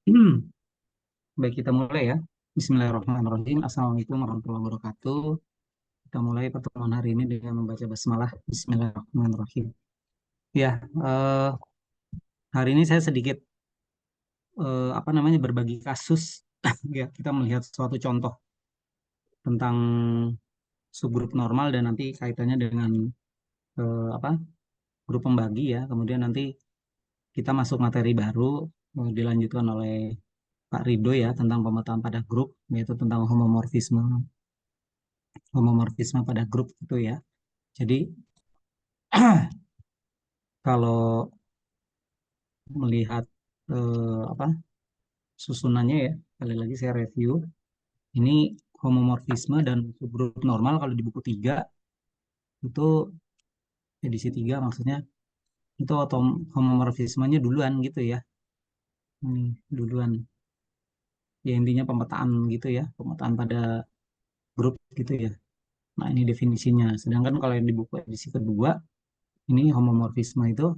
Baik, kita mulai ya. Bismillahirrahmanirrahim. Assalamualaikum warahmatullahi wabarakatuh. Kita mulai pertemuan hari ini dengan membaca basmalah. Bismillahirrahmanirrahim. Ya, hari ini saya sedikit berbagi kasus. Ya, kita melihat suatu contoh tentang subgrup normal dan nanti kaitannya dengan eh, apa grup pembagi ya. Kemudian nanti kita masuk materi baru dilanjutkan oleh Pak Rido ya tentang pemetaan pada grup, yaitu tentang homomorfisme pada grup itu ya. Jadi kalau melihat apa susunannya ya, kali lagi saya review. Ini homomorfisme dan subgrup normal kalau di buku 3 itu edisi 3 maksudnya itu homomorfismenya duluan gitu ya. Ini duluan. Ya intinya pemetaan gitu ya, pemetaan pada grup gitu ya. Nah, ini definisinya. Sedangkan kalau yang di buku edisi kedua, ini homomorfisme itu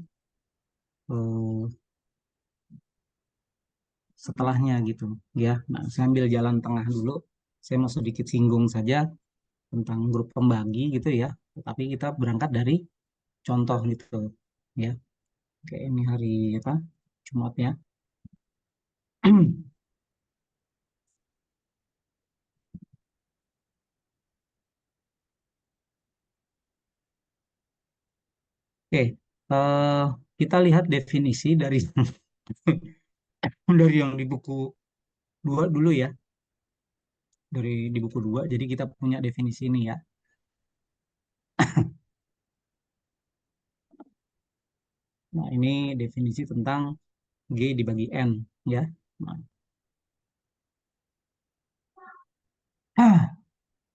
eh, setelahnya gitu ya. Nah, saya ambil jalan tengah dulu. Saya mau sedikit singgung saja tentang grup pembagi gitu ya. Tapi kita berangkat dari contoh gitu ya. Kayak ini hari apa? Jumat ya. Oke, eh, kita lihat definisi dari dari yang di buku 2 dulu ya. Dari di buku 2. Jadi kita punya definisi ini ya. Nah, ini definisi tentang G dibagi N ya. Nah,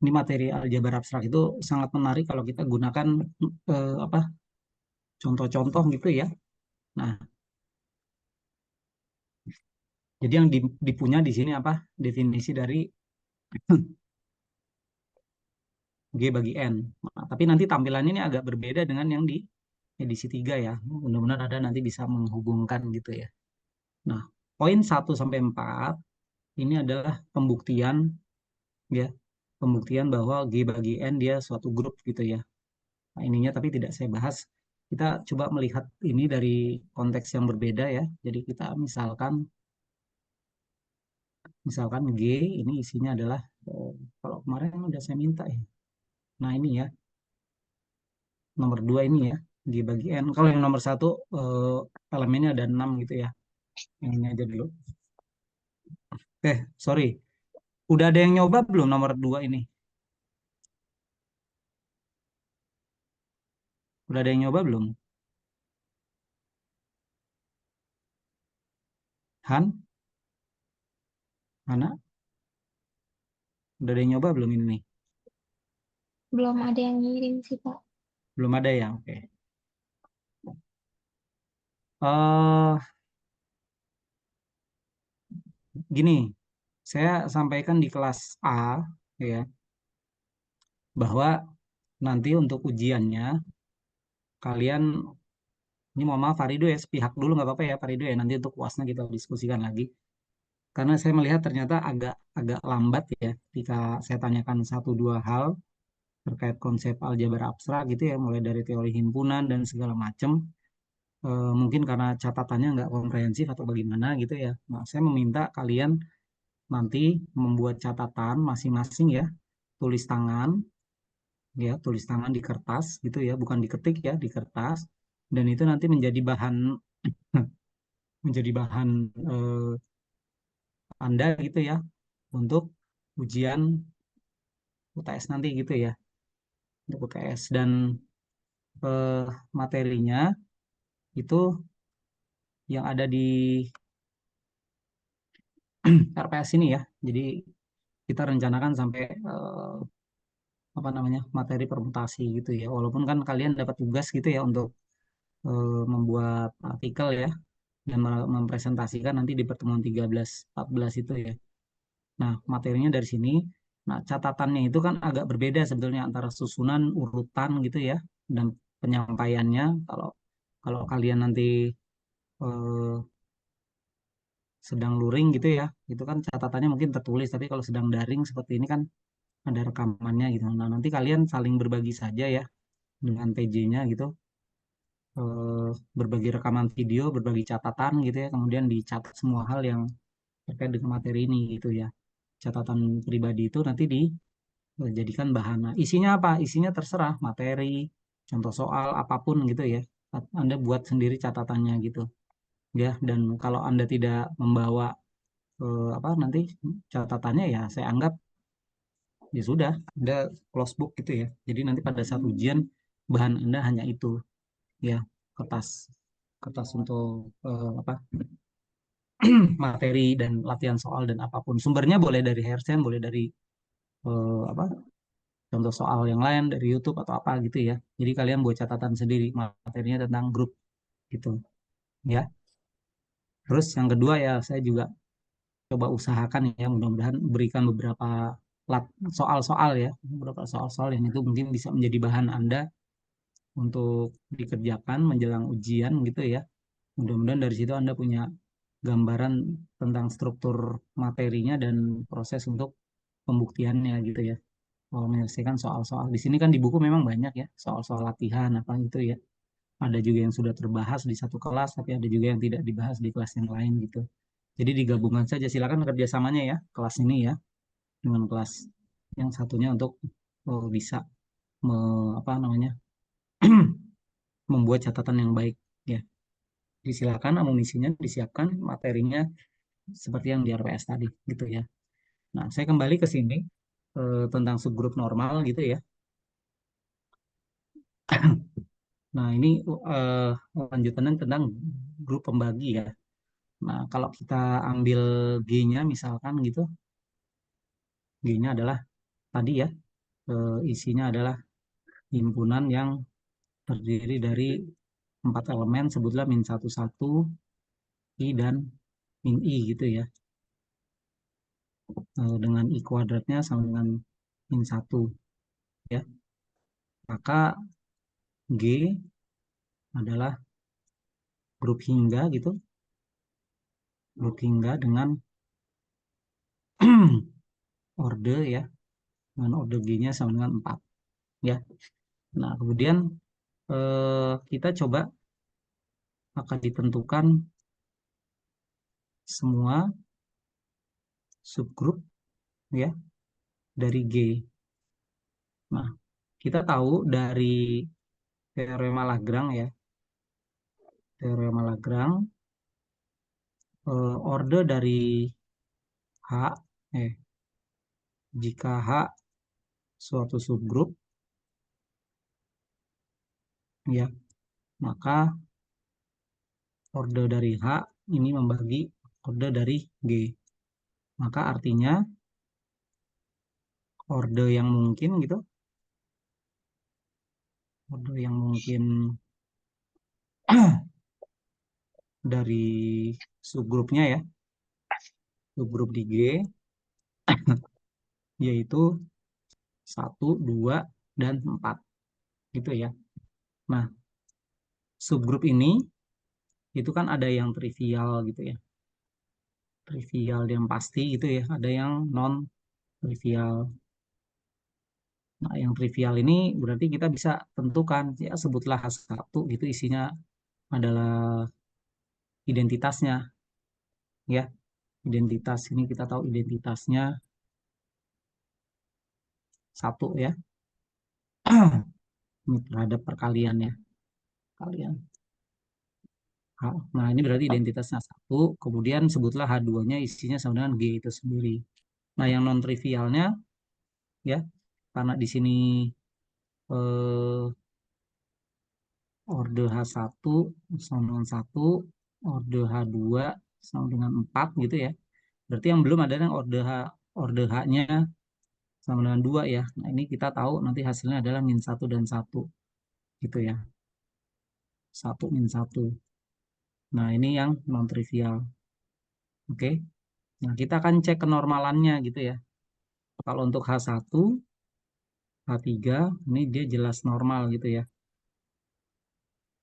ini materi aljabar abstrak itu sangat menarik kalau kita gunakan apa contoh-contoh gitu ya. Nah, jadi yang dipunya di sini apa? Definisi dari G bagi N. Nah, tapi nanti tampilannya ini agak berbeda dengan yang di edisi 3 ya. Mudah-mudahan ada nanti bisa menghubungkan gitu ya. Nah, poin 1 sampai 4 ini adalah pembuktian ya. Pembuktian bahwa G bagi N dia suatu grup gitu ya. Nah, ininya tapi tidak saya bahas. Kita coba melihat ini dari konteks yang berbeda ya. Jadi kita misalkan G ini isinya adalah kalau kemarin udah saya minta ya. Nah, ini ya, nomor 2 ini ya, G bagi N. Kalau yang nomor 1 elemennya ada 6 gitu ya. Yang ini aja dulu. Sorry. Udah ada yang nyoba belum nomor 2 ini? Udah ada yang nyoba belum? Han? Hana? Udah ada yang nyoba belum ini nih? Belum ada yang ngirim sih, Pak. Belum ada ya? Oke. eh Gini, saya sampaikan di kelas A ya, bahwa nanti untuk ujiannya kalian ini mohon maaf Farido ya sepihak dulu nggak apa-apa ya Farido ya nanti untuk UASnya kita diskusikan lagi karena saya melihat ternyata agak agak lambat ya ketika saya tanyakan satu dua hal terkait konsep aljabar abstrak gitu ya mulai dari teori himpunan dan segala macam. Mungkin karena catatannya nggak komprehensif atau bagaimana gitu ya. Nah, saya meminta kalian nanti membuat catatan masing-masing ya, tulis tangan ya, tulis tangan di kertas gitu ya, bukan diketik ya, di kertas. Dan itu nanti menjadi bahan eh, Anda gitu ya untuk ujian UTS nanti gitu ya, untuk UTS dan materinya itu yang ada di RPS ini ya. Jadi kita rencanakan sampai materi permutasi gitu ya. Walaupun kan kalian dapat tugas gitu ya untuk membuat artikel ya dan mempresentasikan nanti di pertemuan 13-14 itu ya. Nah, materinya dari sini. Nah, catatannya itu kan agak berbeda sebetulnya antara susunan urutan gitu ya dan penyampaiannya. Kalau kalau kalian nanti eh, sedang luring gitu ya, itu kan catatannya mungkin tertulis, tapi kalau sedang daring seperti ini kan ada rekamannya gitu. Nah, nanti kalian saling berbagi saja ya dengan PJ-nya gitu, eh, berbagi rekaman video, berbagi catatan gitu ya, kemudian dicatat semua hal yang terkait dengan materi ini gitu ya. Catatan pribadi itu nanti dijadikan bahan. Nah, isinya apa? Isinya terserah, materi, contoh soal, apapun gitu ya. Anda buat sendiri catatannya gitu ya. Dan kalau Anda tidak membawa apa nanti catatannya ya saya anggap ya sudah Anda close book gitu ya. Jadi nanti pada saat ujian bahan Anda hanya itu ya, kertas kertas untuk apa materi dan latihan soal dan apapun. Sumbernya boleh dari Hersen, boleh dari apa contoh soal yang lain dari YouTube atau apa gitu ya. Jadi kalian buat catatan sendiri materinya tentang grup gitu ya. Terus yang kedua ya saya juga coba usahakan ya mudah-mudahan berikan beberapa soal-soal ya, beberapa soal-soal yang itu mungkin bisa menjadi bahan Anda untuk dikerjakan menjelang ujian gitu ya. Mudah-mudahan dari situ Anda punya gambaran tentang struktur materinya dan proses untuk pembuktiannya gitu ya. Kalau menyelesaikan soal-soal di sini kan di buku memang banyak ya soal-soal latihan apa gitu ya. Ada juga yang sudah terbahas di satu kelas, tapi ada juga yang tidak dibahas di kelas yang lain gitu. Jadi digabungkan saja, silakan kerjasamanya ya, kelas ini ya, dengan kelas yang satunya untuk bisa apa namanya membuat catatan yang baik ya. Disilakan amunisinya disiapkan, materinya seperti yang di RPS tadi gitu ya. Nah, saya kembali ke sini tentang subgrup normal gitu ya. Nah, ini eh, lanjutannya tentang grup pembagi ya. Nah, kalau kita ambil G-nya misalkan gitu, G-nya adalah tadi ya, isinya adalah himpunan yang terdiri dari 4 elemen, sebutlah min satu satu, I, dan min I gitu ya. Dengan I kuadratnya sama dengan min satu ya. Maka G adalah grup hingga gitu, grup hingga dengan orde ya, dengan orde G-nya sama dengan 4 ya. Nah, kemudian kita coba akan ditentukan semua subgrup ya dari G. Nah, kita tahu dari teorema Lagrange ya, teorema Lagrange orde dari H, jika H suatu subgrup ya, maka orde dari H ini membagi orde dari G. Maka artinya orde yang mungkin gitu, orde yang mungkin dari subgrupnya ya, subgrup di G yaitu 1, 2, dan 4 gitu ya. Nah, subgrup ini itu kan ada yang trivial gitu ya. Trivial yang pasti gitu ya, ada yang non trivial. Nah, yang trivial ini berarti kita bisa tentukan ya sebutlah H1 gitu isinya adalah identitasnya ya. Identitas ini kita tahu identitasnya satu ya. Ini terhadap perkalian ya. Kalian. Nah, ini berarti identitasnya satu. Kemudian sebutlah H2-nya isinya sama dengan G itu sendiri. Nah, yang non trivialnya ya karena di sini eh, orde H1 sama dengan 1, orde H2 sama dengan 4 gitu ya. Berarti yang belum ada yang orde H-nya sama dengan 2 ya. Nah, ini kita tahu nanti hasilnya adalah min 1 dan 1 gitu ya. 1 min 1. Nah, ini yang non trivial. Oke. Nah, kita akan cek kenormalannya gitu ya. Kalau untuk H1, H3 ini dia jelas normal gitu ya.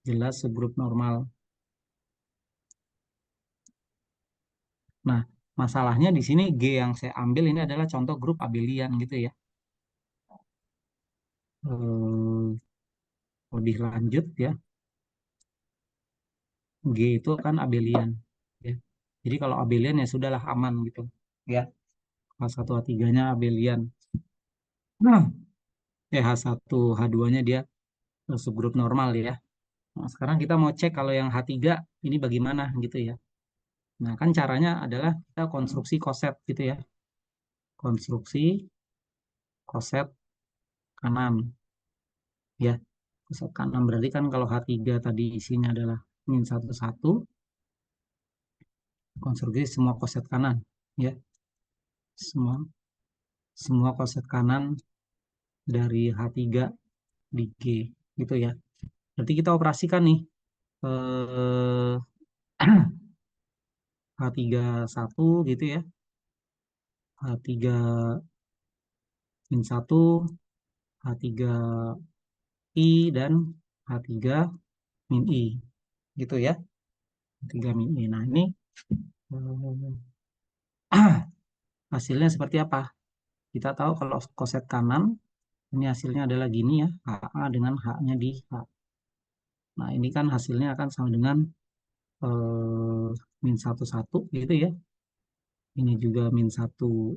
Jelas subgrup normal. Nah, masalahnya di sini G yang saya ambil ini adalah contoh grup abelian gitu ya. Eh, Lebih lanjut ya, G itu kan abelian ya. Jadi kalau abelian ya sudahlah aman gitu ya. H1 H3-nya abelian. Nah, H1 H2-nya dia subgrup normal ya. Nah, sekarang kita mau cek kalau yang H3 ini bagaimana gitu ya. Nah, kan caranya adalah kita konstruksi koset gitu ya. Konstruksi koset kanan ya. Koset kanan berarti kan kalau H3 tadi isinya adalah min satu satu, konstruksi semua koset kanan ya. Semua semua koset kanan dari H3 di G gitu ya. Berarti kita operasikan nih eh, H31 gitu ya. H3 min satu, H3 I dan H3 min I gitu ya. H3 min I. Nah, ini hasilnya seperti apa? Kita tahu kalau koset kanan ini hasilnya adalah gini ya, HA dengan H-nya di H. Nah, ini kan hasilnya akan sama dengan eh, min satu satu gitu ya. Ini juga min satu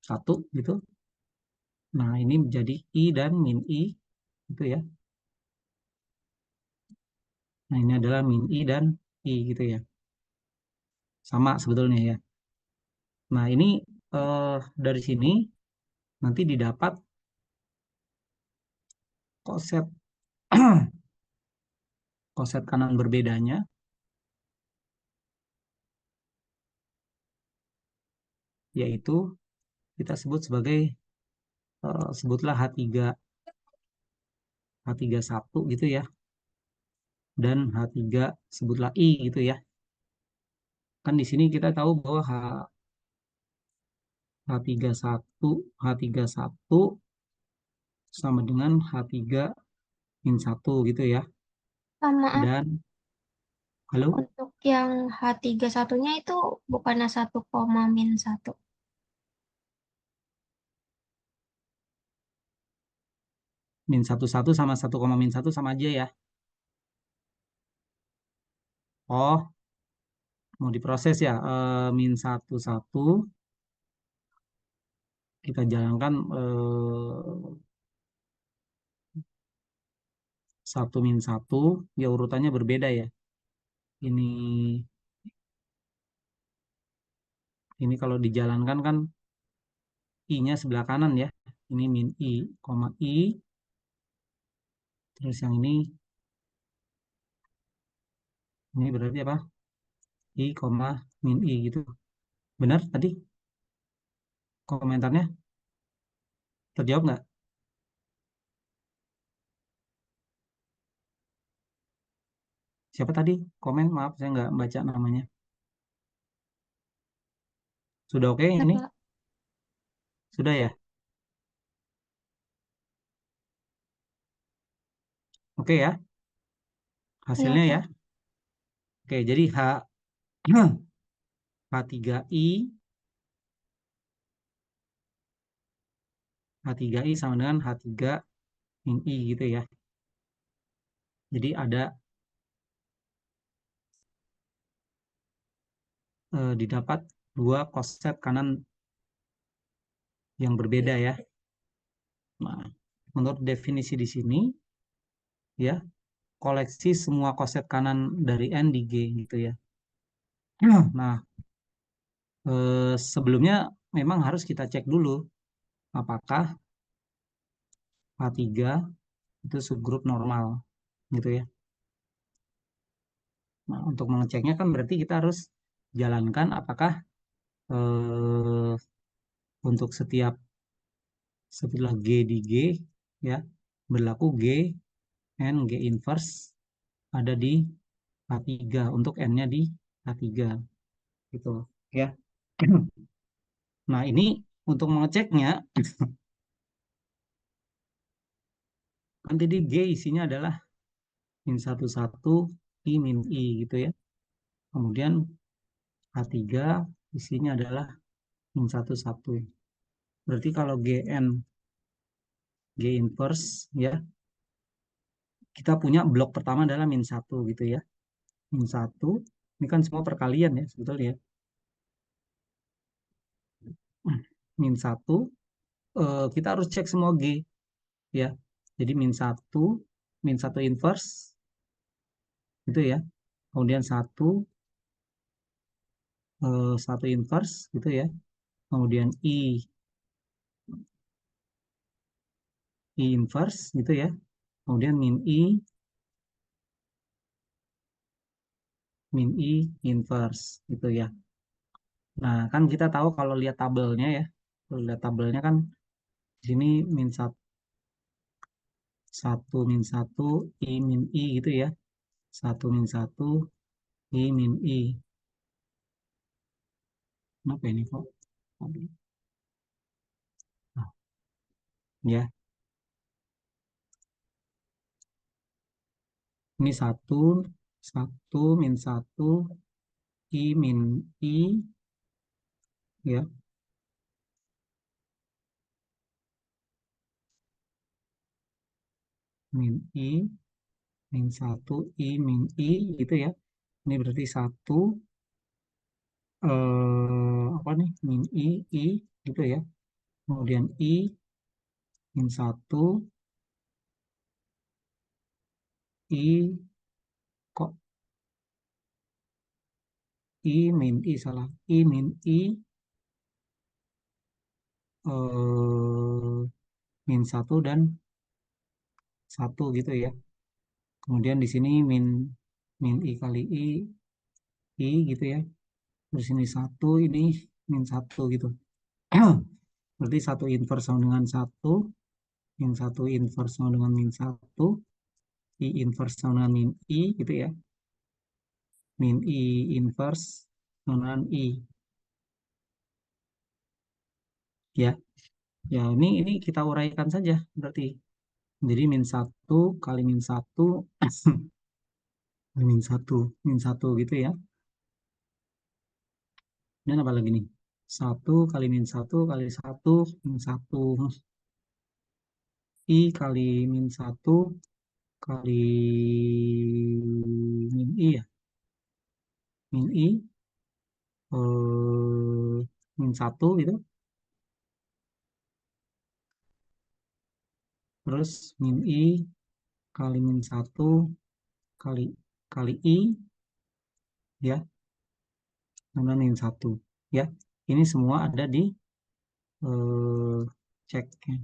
satu gitu. Nah, ini menjadi I dan min I gitu ya. Nah, ini adalah min I dan I gitu ya. Sama sebetulnya ya. Nah, ini dari sini nanti didapat koset koset kanan berbedanya, yaitu kita sebut sebagai sebutlah H3 satu gitu ya, dan H3 sebutlah I gitu ya. Kan di sini kita tahu bahwa H31 H31 sama dengan H3 min satu gitu ya. Maaf, Dan halo, untuk yang H31-nya itu bukannya 1, min 1. min satu satu sama 1, min 1 sama aja ya. Oh, mau diproses ya. Min satu satu kita jalankan 1 min 1 ya, urutannya berbeda ya. Ini kalau dijalankan kan I-nya sebelah kanan ya. Ini min I, koma I. Terus yang ini berarti apa? I, koma min I gitu. Benar tadi komentarnya? Terjawab nggak? Siapa tadi komen? Maaf, saya nggak baca namanya. Sudah oke Ya, ini? Pak. Sudah ya? Oke ya, Ya, hasilnya ya. Pak. Oke, jadi H3I, H3I sama dengan H3 min I gitu ya. Jadi ada didapat dua koset kanan yang berbeda ya. Nah, menurut definisi di sini ya, koleksi semua koset kanan dari N di G gitu ya. Nah, sebelumnya memang harus kita cek dulu apakah H3 itu subgrup normal gitu ya. Nah, untuk mengeceknya kan berarti kita harus jalankan apakah eh, untuk setiap setelah G di G ya berlaku G N G inverse ada di H3 untuk N-nya di H3 gitu ya. Nah, ini untuk mengeceknya kan tadi G isinya adalah min satu satu I min I gitu ya. Kemudian H3 isinya adalah min 1, 1. Berarti kalau Gn, G inverse ya, kita punya blok pertama adalah min 1 gitu ya. Min 1, ini kan semua perkalian ya sebetulnya. Min 1, kita harus cek semua G ya. Jadi min 1 inverse itu ya. Kemudian 1 inverse gitu ya. Kemudian I inverse gitu ya. Kemudian min I inverse gitu ya. Nah, kan kita tahu kalau lihat tabelnya ya. Kalau lihat tabelnya kan di sini min 1, 1 min 1 I min I gitu ya. 1 min 1 I min I. Kenapa ini kok? Nah, ya, ini 1 min 1 I min I ya. Min I min 1 I min I gitu ya. Ini berarti 1 apa nih? Min I gitu ya. Kemudian I min 1 I kok I min I salah. I min I min 1 dan 1 gitu ya. Kemudian di sini min I kali I gitu ya. Terus ini 1, ini min 1 gitu. Berarti 1 inverse sama dengan 1, min 1 inverse sama dengan min 1, I inverse sama dengan min I gitu ya. Min I inverse sama dengan I. Ya, ya ini kita uraikan saja berarti. Jadi min 1 kali min 1 min satu gitu ya. Dan apa lagi nih? 1 kali min 1 kali 1 min 1 I kali min 1 kali min I ya. Min I min 1 gitu. Terus min I kali min 1 kali kali I ya. Sama min 1 ya. Ini semua ada di eh, cek ya.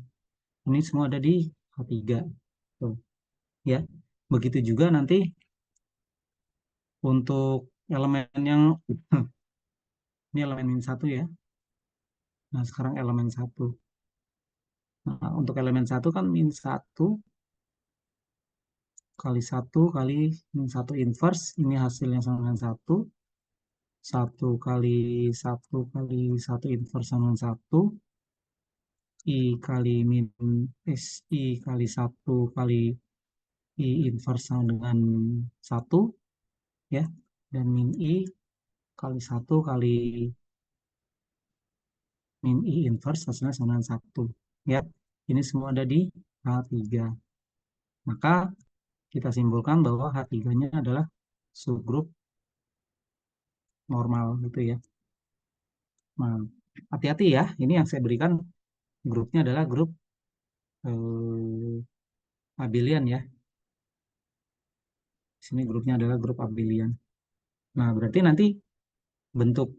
Ini semua ada di H3. Tuh, ya. Begitu juga nanti untuk elemen yang ini elemen min 1 ya. Nah, sekarang elemen 1. Nah, untuk elemen 1 kan min 1 kali 1 kali min 1 inverse. Ini hasilnya sama dengan 1. 1 kali 1 kali 1 inverse sama dengan 1. I kali min I kali 1 kali I inverse sama dengan 1 ya. Dan min I kali 1 kali min I inverse hasilnya sama dengan 1 ya. Ini semua ada di H3. Maka kita simpulkan bahwa H3-nya adalah subgrup normal gitu ya. Nah, hati-hati ya. Ini yang saya berikan grupnya adalah grup abelian ya. Di sini grupnya adalah grup abelian. Nah, berarti nanti bentuk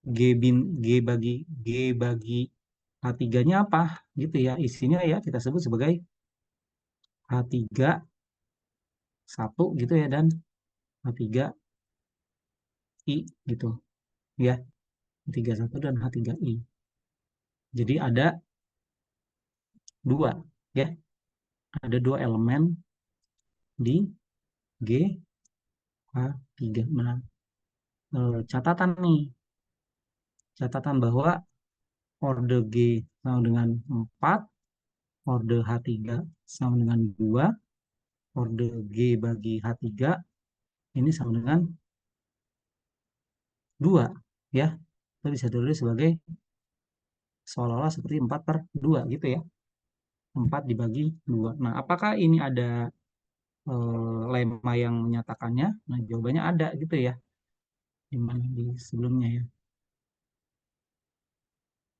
G bagi H3-nya apa gitu ya. Isinya ya kita sebut sebagai H3 1 gitu ya dan H3 I gitu ya. H3 1 dan H3 I. Jadi ada dua ya. Ada dua elemen di GH3. Nah, catatan nih. Catatan bahwa orde G sama dengan 4, orde H3 sama dengan 2, orde G bagi H3 ini sama dengan 2 ya. Kita bisa tulis sebagai seolah-olah seperti 4/2 gitu ya. 4 dibagi 2. Nah, apakah ini ada lemma yang menyatakannya? Nah, jawabannya ada gitu ya. Di mana di sebelumnya ya.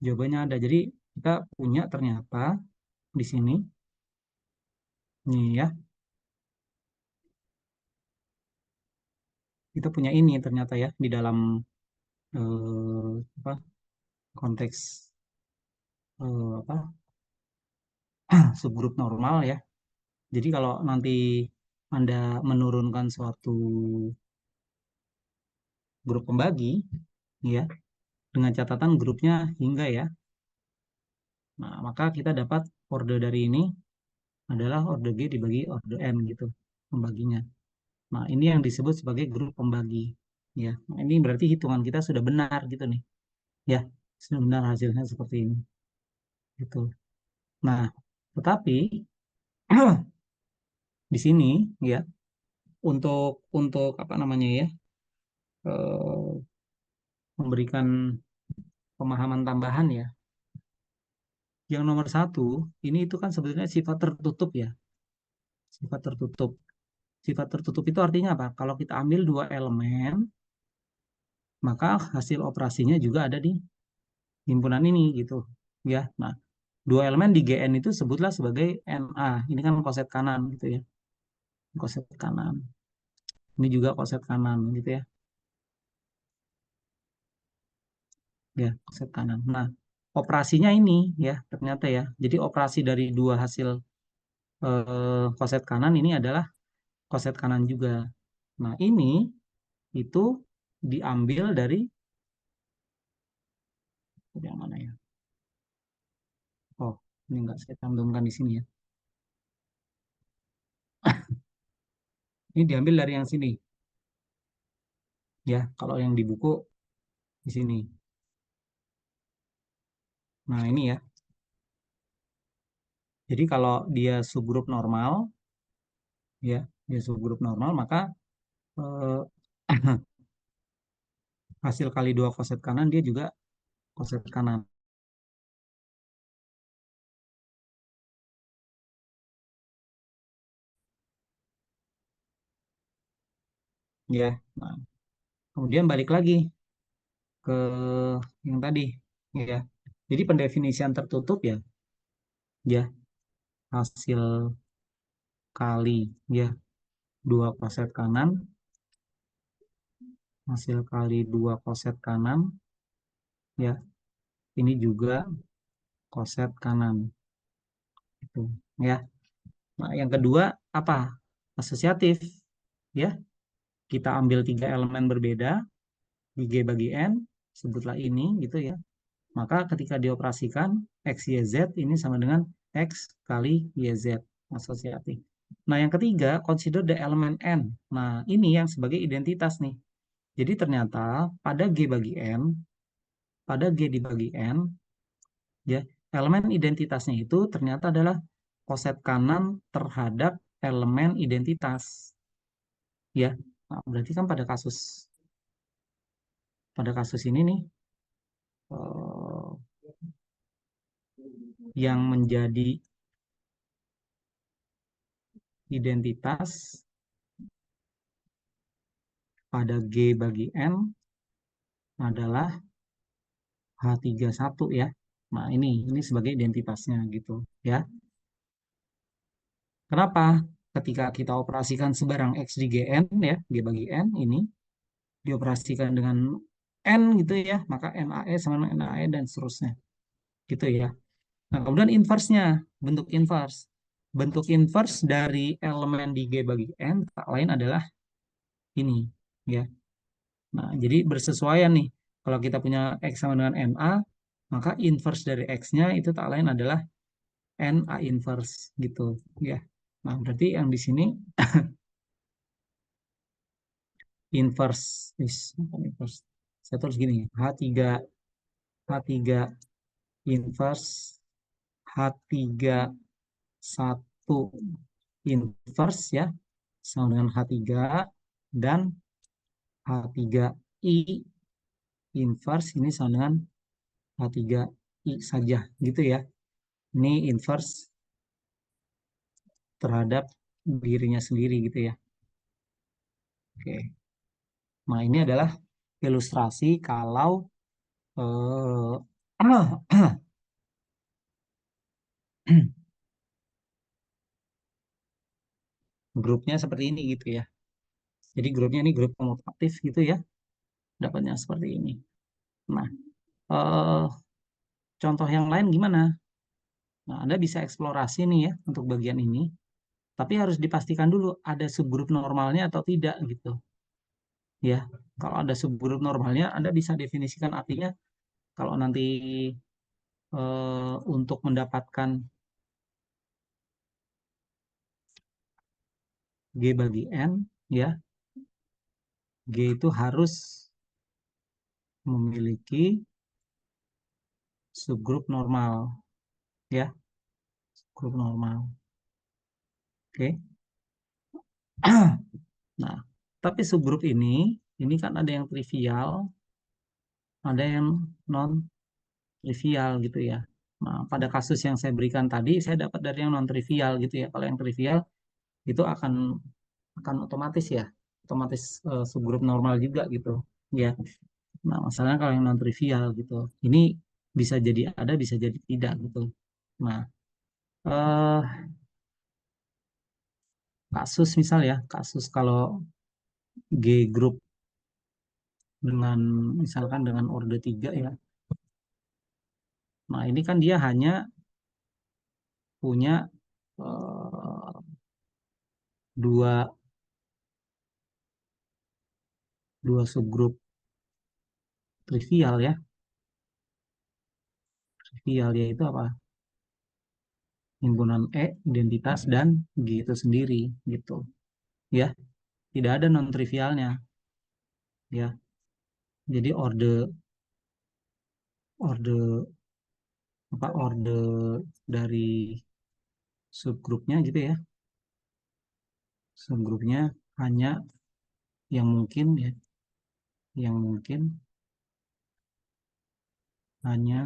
Jawabannya ada. Jadi kita punya ternyata di sini nih ya. Kita punya ini ternyata ya di dalam apa konteks apa subgrup normal ya. Jadi kalau nanti Anda menurunkan suatu grup pembagi ya dengan catatan grupnya hingga ya. Nah, maka kita dapat orde dari ini adalah orde G dibagi orde N gitu pembaginya. Nah, ini yang disebut sebagai grup pembagi ya. Nah, ini berarti hitungan kita sudah benar gitu nih. Ya, sudah benar hasilnya seperti ini gitu. Nah, tetapi di sini ya untuk apa namanya ya memberikan pemahaman tambahan ya. Yang nomor satu ini itu kan sebetulnya sifat tertutup ya, sifat tertutup. Sifat tertutup itu artinya apa? Kalau kita ambil dua elemen, maka hasil operasinya juga ada di himpunan ini gitu. Ya, nah dua elemen di GN itu sebutlah sebagai NA. Ini kan koset kanan gitu ya, koset kanan. Ini juga koset kanan gitu ya, ya koset kanan. Nah operasinya ini ya ternyata ya. Jadi operasi dari dua hasil koset kanan ini adalah koset kanan juga. Nah, ini itu diambil dari yang mana ya? Oh, ini enggak saya cantumkan di sini ya. Ini diambil dari yang sini ya. Kalau yang di buku di sini. Nah, ini ya. Jadi kalau dia subgrup normal ya, dia subgrup normal maka eh, hasil kali dua koset kanan dia juga koset kanan ya. Nah, kemudian balik lagi ke yang tadi ya. Jadi pendefinisian tertutup ya, ya hasil kali ya dua koset kanan, hasil kali dua koset kanan ya ini juga koset kanan itu ya. Nah yang kedua apa, asosiatif ya, kita ambil tiga elemen berbeda di G bagi N, sebutlah ini gitu ya, maka ketika dioperasikan X Y Z ini sama dengan X kali Y Z, asosiatif. Nah yang ketiga consider the element N. Nah ini yang sebagai identitas nih. Jadi ternyata pada G bagi N, pada G dibagi N, ya, elemen identitasnya itu ternyata adalah koset kanan terhadap elemen identitas. Ya, nah, berarti kan pada kasus ini nih eh, yang menjadi identitas pada G bagi N adalah H31 ya. Nah, ini sebagai identitasnya gitu ya. Kenapa? Ketika kita operasikan sebarang X di GN ya, G bagi N ini dioperasikan dengan N gitu ya, maka NAE sama dengan NAE dan seterusnya. Gitu ya. Nah, kemudian inverse-nya, bentuk inverse. Bentuk inverse dari elemen di G bagi N tak lain adalah ini ya. Nah, jadi bersesuaian nih. Kalau kita punya X sama dengan NA, maka inverse dari X-nya itu tak lain adalah NA inverse gitu ya. Nah, berarti yang di sini inverse bukan inverse. Saya tulis gini, H3 inverse H31 inverse ya sama dengan H3 dan H3I inverse ini sama dengan H3I saja gitu ya. Ini inverse terhadap dirinya sendiri gitu ya. Oke. Nah, ini adalah ilustrasi kalau eh, grupnya seperti ini gitu ya. Jadi grupnya ini grup komutatif gitu ya. Dapatnya seperti ini. Nah, eh, contoh yang lain gimana? Nah, Anda bisa eksplorasi nih ya untuk bagian ini. Tapi harus dipastikan dulu ada subgrup normalnya atau tidak gitu. Ya, kalau ada subgrup normalnya, Anda bisa definisikan artinya kalau nanti untuk mendapatkan G bagi N, ya, G itu harus memiliki subgrup normal, ya, grup normal. Oke. Nah, tapi subgrup ini kan ada yang trivial, ada yang non trivial gitu ya. Nah, pada kasus yang saya berikan tadi, saya dapat dari yang non trivial gitu ya. Kalau yang trivial itu akan otomatis ya, otomatis subgrup normal juga gitu, ya. Nah, masalahnya kalau yang non trivial gitu, ini bisa jadi ada, bisa jadi tidak gitu. Nah, eh, kasus misal ya, kasus kalau G group dengan misalkan dengan orde 3 ya. Nah, ini kan dia hanya punya eh, dua dua subgrup trivial ya. Trivial yaitu apa? Himpunan E, identitas dan G itu sendiri gitu. Ya, tidak ada non trivialnya ya. Jadi orde orde dari subgrupnya gitu ya. Subgrupnya hanya yang mungkin ya, yang mungkin hanya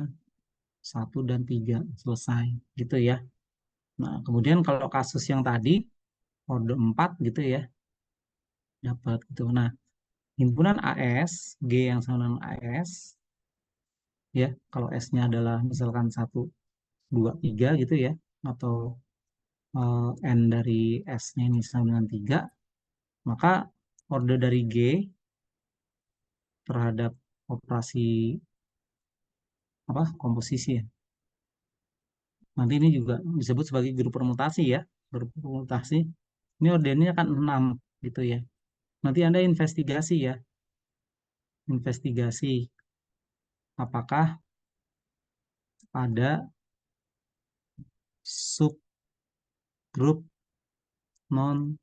satu dan tiga selesai gitu ya. Nah, kemudian kalau kasus yang tadi orde 4 gitu ya, dapat gitu. Nah, himpunan AS, G yang sama dengan AS ya, kalau S-nya adalah misalkan satu 2 3 gitu ya, atau N dari S-nya ini sama dengan 3, maka orde dari G terhadap operasi apa komposisi ya. Nanti ini juga disebut sebagai grup permutasi ya. Grup permutasi. Ini ordernya kan 6 gitu ya. Nanti Anda investigasi ya. Investigasi apakah ada subgrup non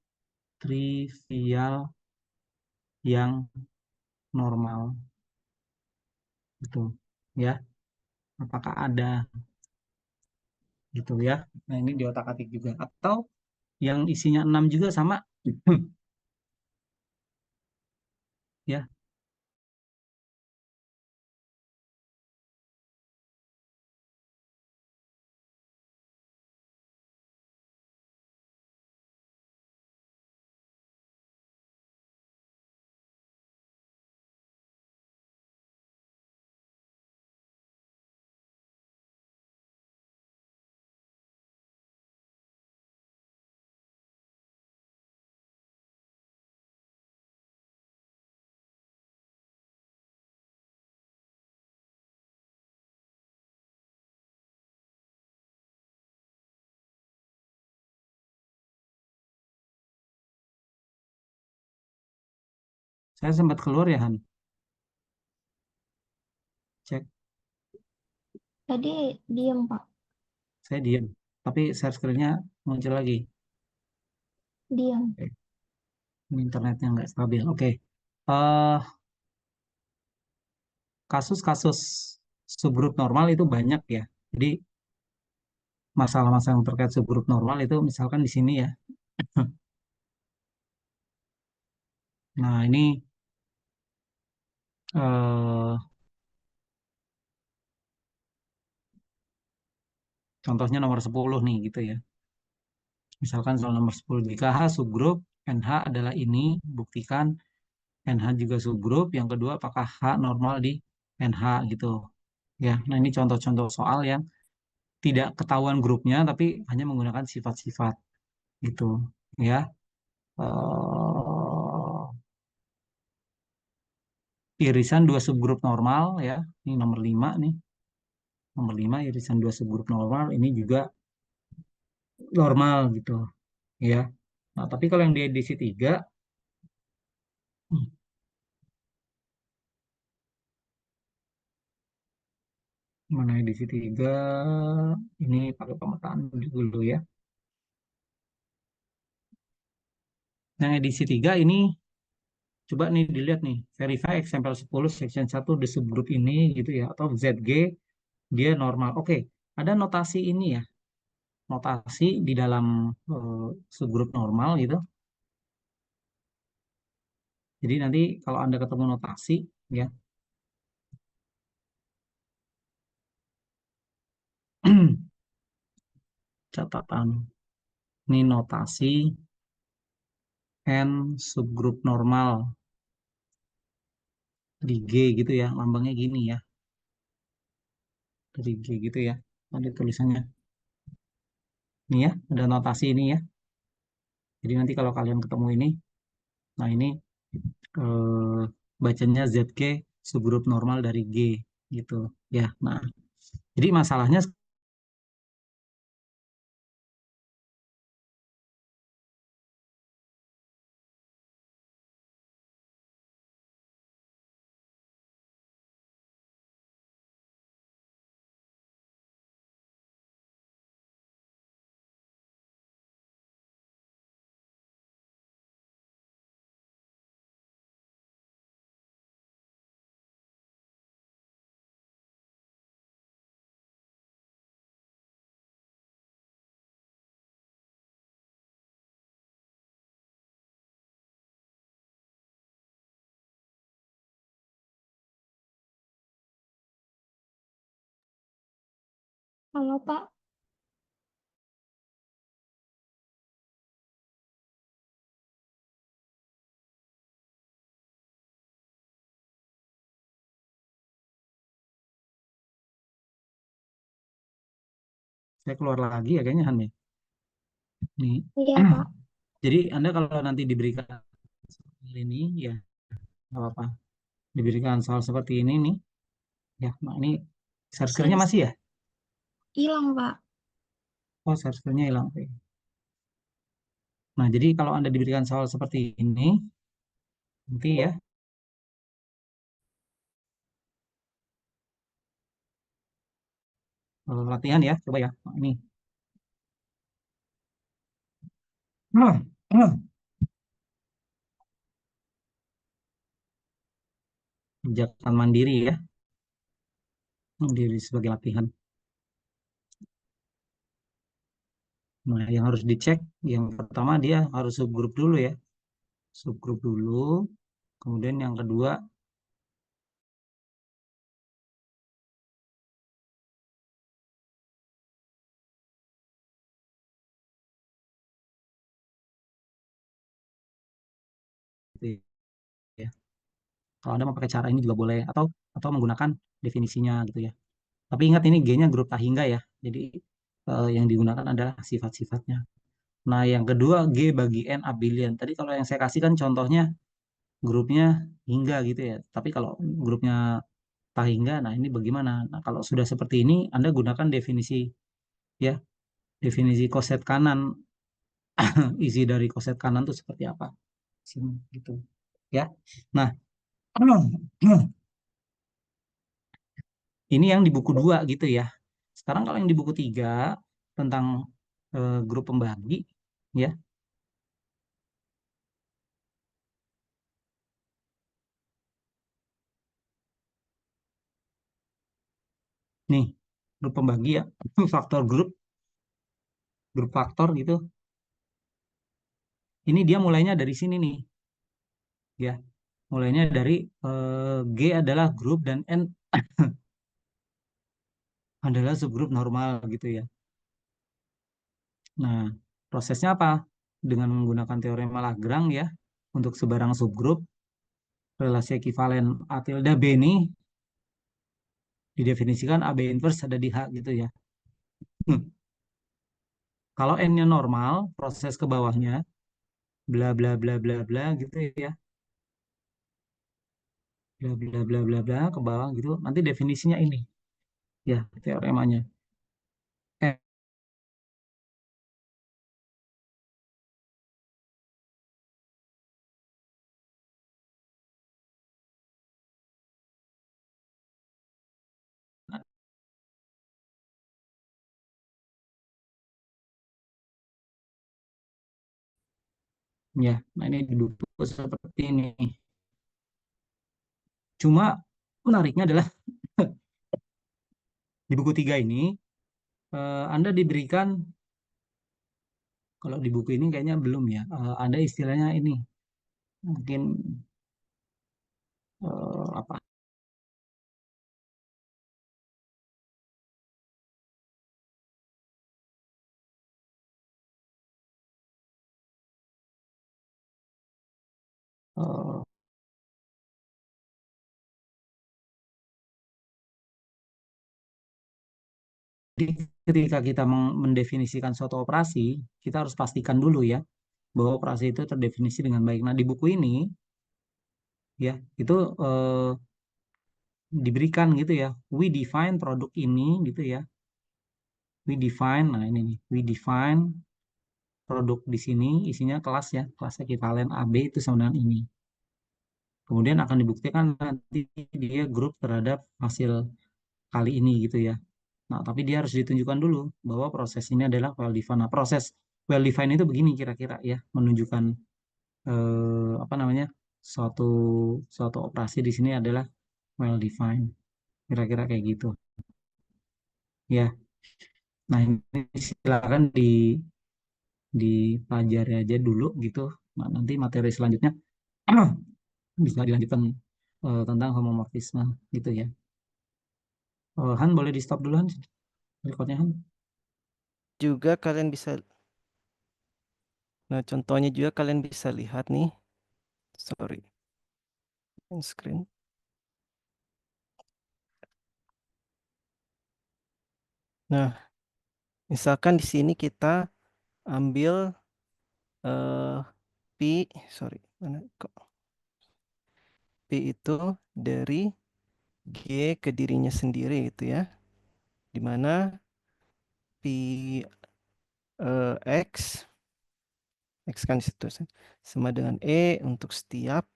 trivial yang normal gitu ya. Apakah ada gitu ya. Nah, ini di otak-atik juga atau yang isinya 6 juga sama ya. Saya sempat keluar ya Han. Cek, Tadi diem, Pak. saya diam. Tapi share screen-nya muncul lagi. Diem. Oke. Ini internetnya nggak stabil. Oke. Eh, kasus-kasus subgrup normal itu banyak ya. Jadi masalah-masalah yang terkait subgrup normal itu misalkan di sini ya. Nah, ini eh, contohnya nomor 10 nih gitu ya. Misalkan soal nomor 10, jika H subgrup NH adalah ini, buktikan NH juga subgrup. Yang kedua, apakah H normal di NH gitu. Ya, nah ini contoh-contoh soal yang tidak ketahuan grupnya, tapi hanya menggunakan sifat-sifat gitu. Ya, irisan dua subgrup normal ya. Ini nomor 5 nih. Nomor 5 irisan dua subgrup normal ini juga normal gitu ya. Nah, tapi kalau yang di edisi 3, mana edisi 3 ini pakai pemetaan dulu ya. Yang edisi 3 ini coba nih dilihat nih, verify example 10 section 1 the subgroup ini gitu ya, atau ZG dia normal. Oke, ada notasi ini ya, notasi di dalam subgroup normal gitu. Jadi nanti kalau Anda ketemu notasi ya, catatan ini notasi N subgrup normal di G gitu ya, lambangnya gini ya, dari G gitu ya. Nanti tulisannya ini ya, ada notasi ini ya. Jadi nanti kalau kalian ketemu ini, nah ini bacanya ZG subgrup normal dari G gitu ya. Nah, jadi masalahnya Halo Pak, saya keluar lagi ya kayaknya Han ya. Nih. iya Pak. Jadi Anda kalau nanti diberikan soal ini ya nggak apa-apa. Diberikan soal seperti ini nih, ya. Nah ini share screen-nya Share masih ya? hilang Pak. Oh, share screen-nya hilang. Oke. Nah, jadi kalau Anda diberikan soal seperti ini, nanti ya latihan ya, coba ya. Nah, ini pijakan mandiri ya, mandiri sebagai latihan. Nah, yang harus dicek, yang pertama dia harus subgroup dulu ya, subgroup dulu. Kemudian yang kedua, gitu ya. Kalau Anda mau pakai cara ini juga boleh, atau menggunakan definisinya gitu ya. Tapi ingat ini G-nya grup Tahingga ya. Jadi yang digunakan adalah sifat-sifatnya. Nah, yang kedua G bagi N abilien. Tadi kalau yang saya kasih kan contohnya grupnya hingga gitu ya. Tapi kalau grupnya Tahingga, nah ini bagaimana? Nah, kalau sudah seperti ini, Anda gunakan definisi ya, definisi koset kanan. Isi dari koset kanan itu seperti apa? Gitu ya. Nah, ini yang di buku 2 gitu ya. Sekarang kalau yang di buku 3 tentang grup pembagi ya. Nih, grup pembagi ya. Faktor grup faktor gitu. Ini dia mulainya dari sini nih. ya. Mulainya dari G adalah grup dan N adalah subgrup normal gitu ya. Nah, prosesnya apa? Dengan menggunakan teorema Lagrange ya, untuk sebarang subgrup, relasi ekivalen A tilde B ini didefinisikan AB inverse ada di H gitu ya. Kalau N-nya normal, proses ke bawahnya, bla bla bla bla bla gitu ya. Bla bla bla bla bla ke bawah gitu. Nanti definisinya ini ya, teoremanya. Ya, nah ini di buku seperti ini. Cuma menariknya adalah di buku tiga ini Anda diberikan, kalau di buku ini kayaknya belum ya, ada istilahnya ini mungkin apa? eh, jadi ketika kita mendefinisikan suatu operasi, kita harus pastikan dulu ya bahwa operasi itu terdefinisi dengan baik. Nah, di buku ini ya itu diberikan gitu ya. We define produk ini gitu ya. We define, nah ini nih, we define produk di sini isinya kelas ya, kelas ekivalen AB itu sama dengan ini. Kemudian akan dibuktikan nanti dia grup terhadap hasil kali ini gitu ya. Nah, tapi dia harus ditunjukkan dulu bahwa proses ini adalah well defined. Nah, proses well defined itu begini kira-kira ya, menunjukkan apa namanya? suatu suatu operasi di sini adalah well defined. Kira-kira kayak gitu. Ya. Nah, ini silakan dipelajari aja dulu gitu. Nah, nanti materi selanjutnya bisa dilanjutkan tentang homomorfisme gitu ya. Han boleh di stop dulu Han, recordnya Han. Juga kalian bisa, nah contohnya juga kalian bisa lihat nih, sorry, screen. Nah, misalkan di sini kita ambil eh pi, sorry, mana kok pi itu dari G ke dirinya sendiri gitu ya, dimana pi X, X kan di situ sama dengan E untuk setiap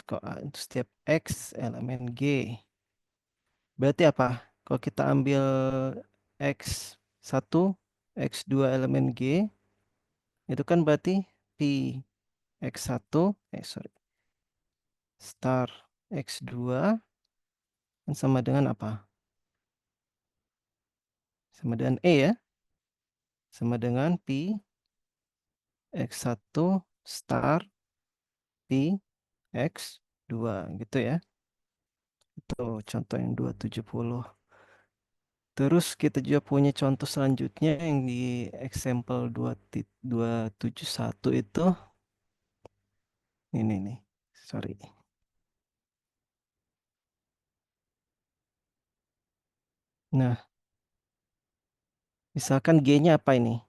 kok A untuk setiap X elemen G. Berarti apa? Kalau kita ambil X1, X2 elemen G, itu kan berarti pi X1, sorry, star X2 kan sama dengan apa? Sama dengan E ya, sama dengan pi X1 star pi X2 gitu ya. Itu contoh yang 270. Terus kita juga punya contoh selanjutnya yang di example 271 itu. Ini nih, sorry. Nah, misalkan G-nya apa ini?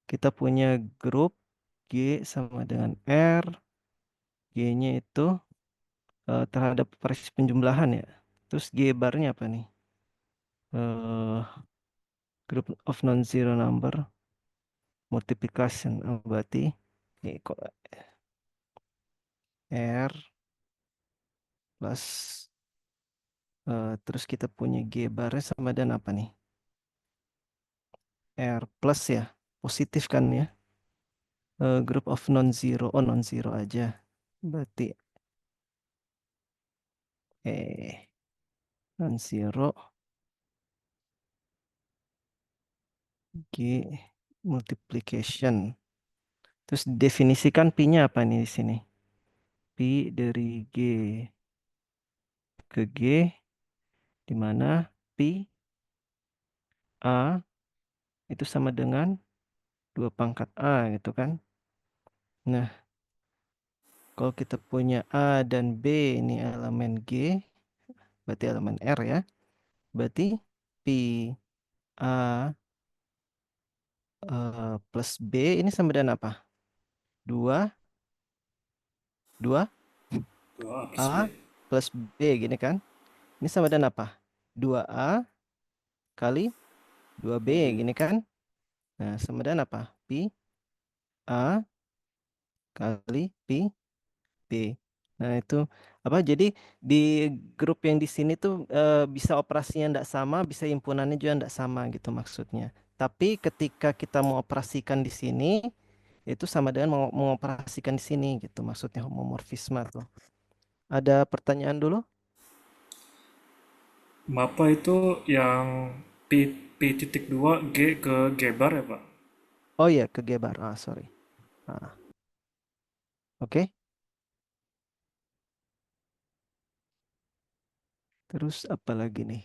Kita punya grup G sama dengan R. G-nya itu terhadap operasi penjumlahan ya. Terus G barnya apa nih? Group of non-zero number multiplication. Berarti kok R plus terus kita punya G barnya sama dengan apa nih? R plus ya. Positif kan ya. Group of non-zero. Oh, non-zero aja. Berarti non-zero G multiplication. Terus definisikan pi-nya apa nih di sini? Pi dari G ke G, di mana pi A itu sama dengan 2 pangkat A gitu kan. Nah, kalau kita punya A dan B ini elemen G, berarti elemen R ya. Berarti pi A plus B ini sama dengan apa? 2, 2 2A plus B. A plus B gini kan. Ini sama dengan apa? 2A kali 2B 2B. gini kan. Nah, sama dengan apa? Pi A kali pi B. Nah, itu apa? Jadi di grup yang di sini tuh bisa operasinya tidak sama, bisa himpunannya juga tidak sama gitu maksudnya. Tapi ketika kita mau operasikan di sini, itu sama dengan mengoperasikan di sini gitu maksudnya homomorfisme tuh. Ada pertanyaan dulu? Mapa itu yang P titik 2 G ke G bar ya Pak? Oh iya, ke Gebar. Ah, sorry. Ah, oke. Terus apa lagi nih?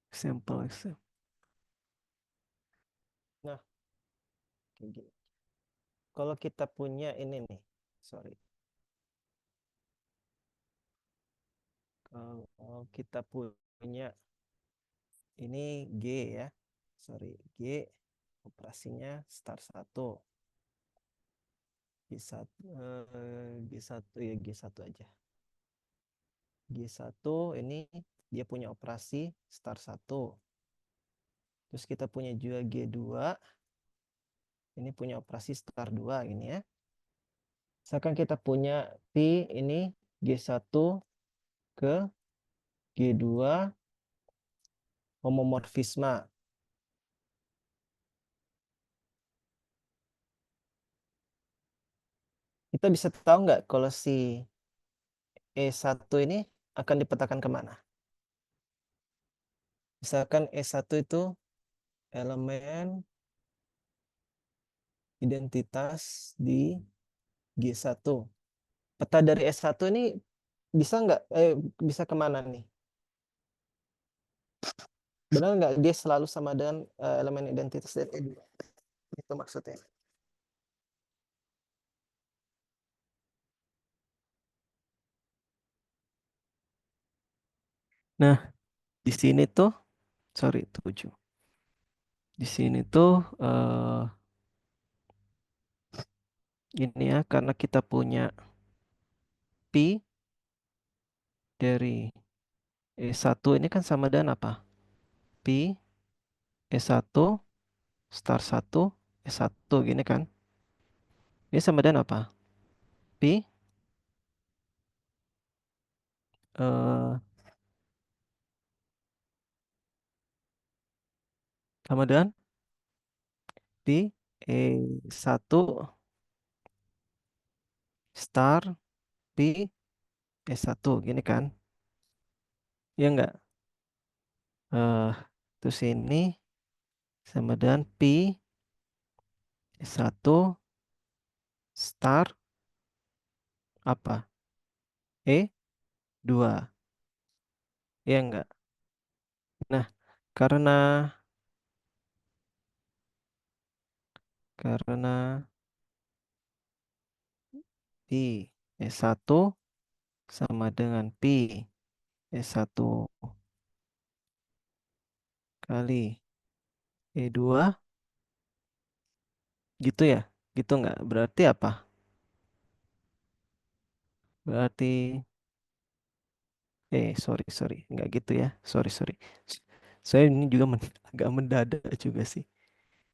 Sampel example. Nah, kayak gini. Kalau kita punya ini nih, sorry. Kalau kita punya ini G ya, sorry, G operasinya start 1, G1, G1 ya G1 aja. G1 ini dia punya operasi start 1. Terus kita punya juga G2, ini punya operasi start 2 gini ya. Misalkan kita punya Pi ini G1 ke G2 homomorfisme. Kita bisa tahu nggak kalau si E1 ini akan dipetakan kemana? Misalkan E1 itu elemen identitas di G1. Peta dari S1 ini bisa nggak, bisa kemana nih? Benar nggak dia selalu sama dengan elemen identitas dari E2? Itu maksudnya. Nah, di sini tuh, sorry, 7. Di sini tuh ini ya, karena kita punya pi dari E1 ini kan sama dengan apa? Pi E1 star 1 E1 gini kan. Ini sama dengan apa? Pi eh, sama dengan pi E1 star pi E1 gini kan. Ya enggak? Eh, terus ini sama dengan pi E1 star apa? E2. Ya enggak? Nah, karena pi E1 sama dengan pi E1 kali E2 gitu ya? Gitu enggak? Berarti apa? Berarti sorry, enggak gitu ya. Sorry. Saya ini juga agak mendadak juga sih.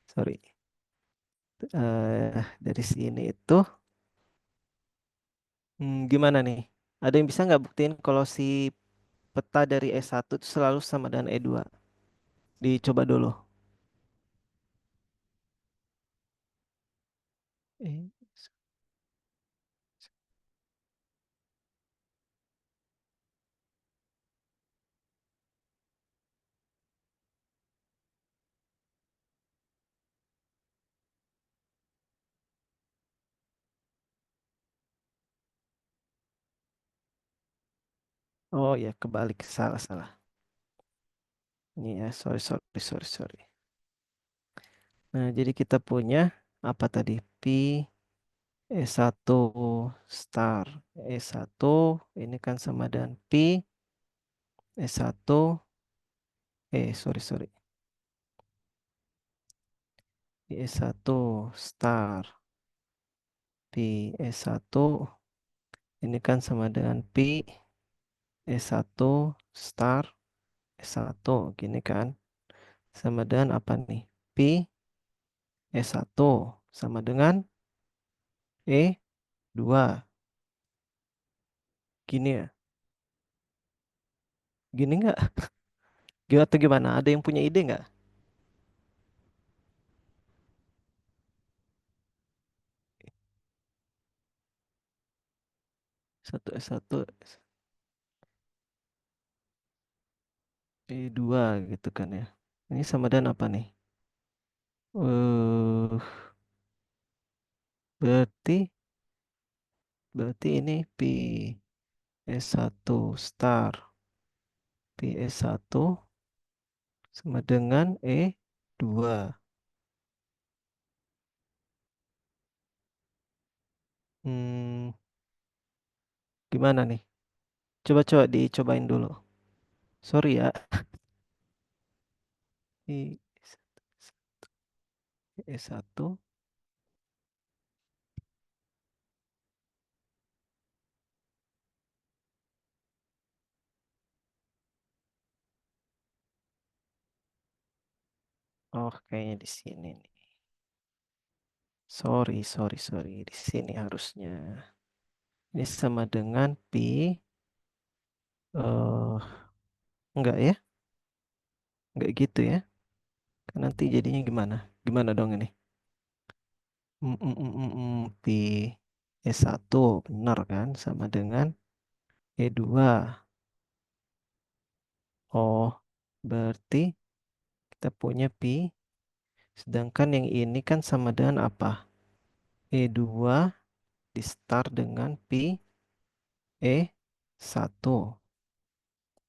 Sorry. Dari sini itu gimana nih? Ada yang bisa nggak buktiin kalau si peta dari E1 itu selalu sama dengan E2? Dicoba dulu. Eh, Oh ya, kebalik. Salah, salah. Ini ya, sorry. Nah, jadi kita punya apa tadi? Pi E1 star. E1 ini kan sama dengan Pi E1. Sorry. Pi E1 star. Pi E1 ini kan sama dengan Pi E1 star E1. Gini kan. Sama dengan apa nih? Pi E1 sama dengan E2. Gini ya. Gini nggak? Gimana atau gimana? Ada yang punya ide nggak? Satu S1 E2 gitu kan ya. Ini sama dengan apa nih? Eh, berarti berarti ini Pi S1 star Pi S1 sama dengan E2. Hmm, gimana nih? Coba-coba dicobain dulu. Sorry ya. Pi E1. Oh, kayaknya di sini nih. Sorry. Di sini harusnya. Ini sama dengan Pi. eh enggak ya? Enggak gitu ya. Kan nanti jadinya gimana? Gimana dong ini? Pi E1 benar kan? Sama dengan E2. Oh, berarti kita punya Pi. Sedangkan yang ini kan sama dengan apa? E2 di start dengan Pi E1.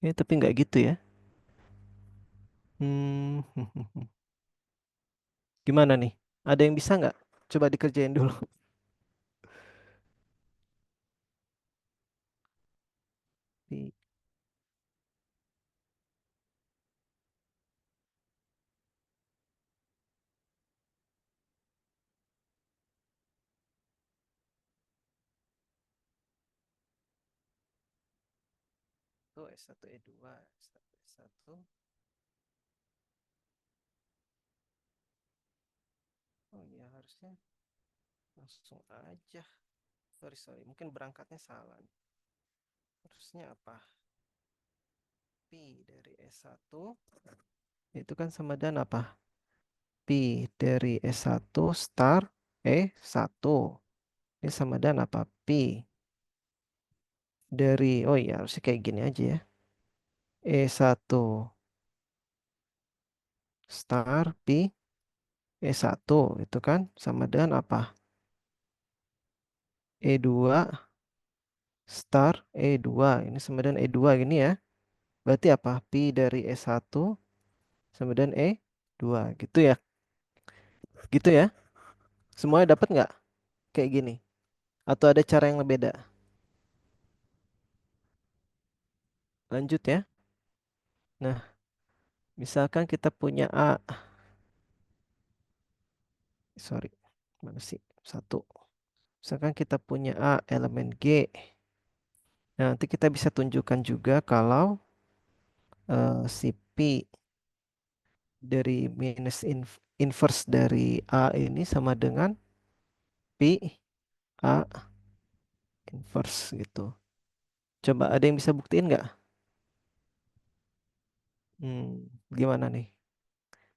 Tapi nggak gitu ya. Hmm, gimana nih? Ada yang bisa nggak? Coba dikerjain dulu. Pi itu S1 E2, S1 E1. Oh iya harusnya langsung aja. Sorry. Mungkin berangkatnya salah. Harusnya apa? Pi dari S1 itu kan sama dengan apa? Pi dari S1 star E1. Ini sama dengan apa? Pi dari, oh iya harusnya kayak gini aja ya. E1 star Pi E1 itu kan sama dengan apa? E2 star E2. Ini sama dengan E2 gini ya. Berarti apa? Pi dari E1 sama dengan E2 gitu ya. Gitu ya. Semuanya dapat nggak? Kayak gini. Atau ada cara yang beda? Lanjut ya. Nah, misalkan kita punya A. Sorry. Mana sih? Satu. Misalkan kita punya A elemen G. Nah, nanti kita bisa tunjukkan juga kalau si Pi dari inverse dari A ini sama dengan Pi A inverse gitu. Coba ada yang bisa buktiin nggak? Gimana nih?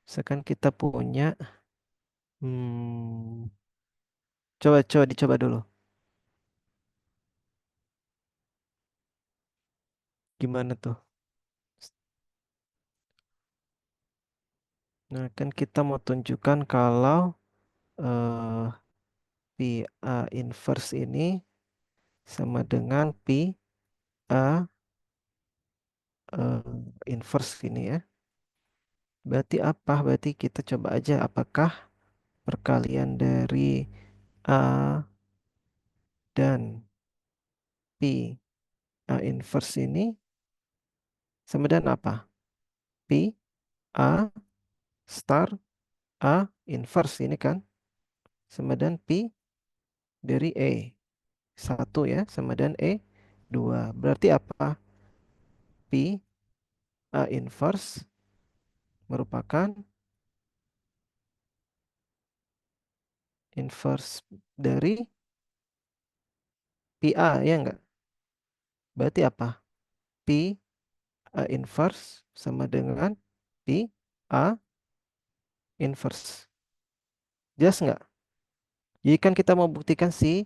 Misalkan kita punya, hmm, coba dicoba dulu. Gimana tuh? Nah, kan kita mau tunjukkan kalau eh, Pi A inverse ini sama dengan Pi A eh, inverse ini ya. Berarti apa? Berarti kita coba aja apakah perkalian dari A dan P A inverse ini sama dengan apa? P A star A inverse ini kan sama dengan P dari E. Satu ya sama dengan E 2. Berarti apa? P A inverse merupakan inverse dari PA ya enggak? Berarti apa? P A inverse sama dengan P A inverse. Jelas nggak? Jadi kan kita mau buktikan si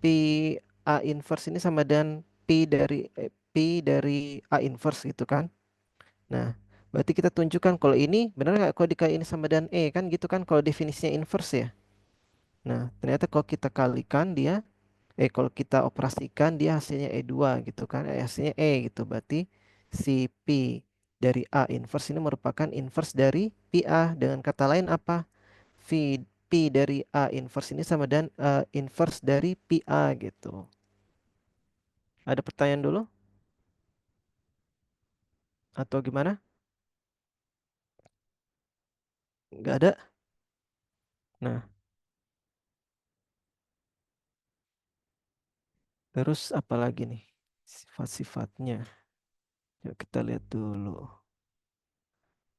P A inverse ini sama dengan P dari A inverse gitu kan. Nah, berarti kita tunjukkan kalau ini benar nggak kalau dikali ini sama dengan E kan gitu kan kalau definisinya inverse ya. Nah, ternyata kalau kita kalikan dia kalau kita operasikan dia hasilnya E2 gitu kan. Hasilnya E gitu. Berarti si P dari A inverse ini merupakan inverse dari PA. Dengan kata lain apa? P dari A inverse ini sama dengan inverse dari PA gitu. Ada pertanyaan dulu? Atau gimana? Nggak ada? Nah, terus apa lagi nih? Sifat-sifatnya. Yuk kita lihat dulu.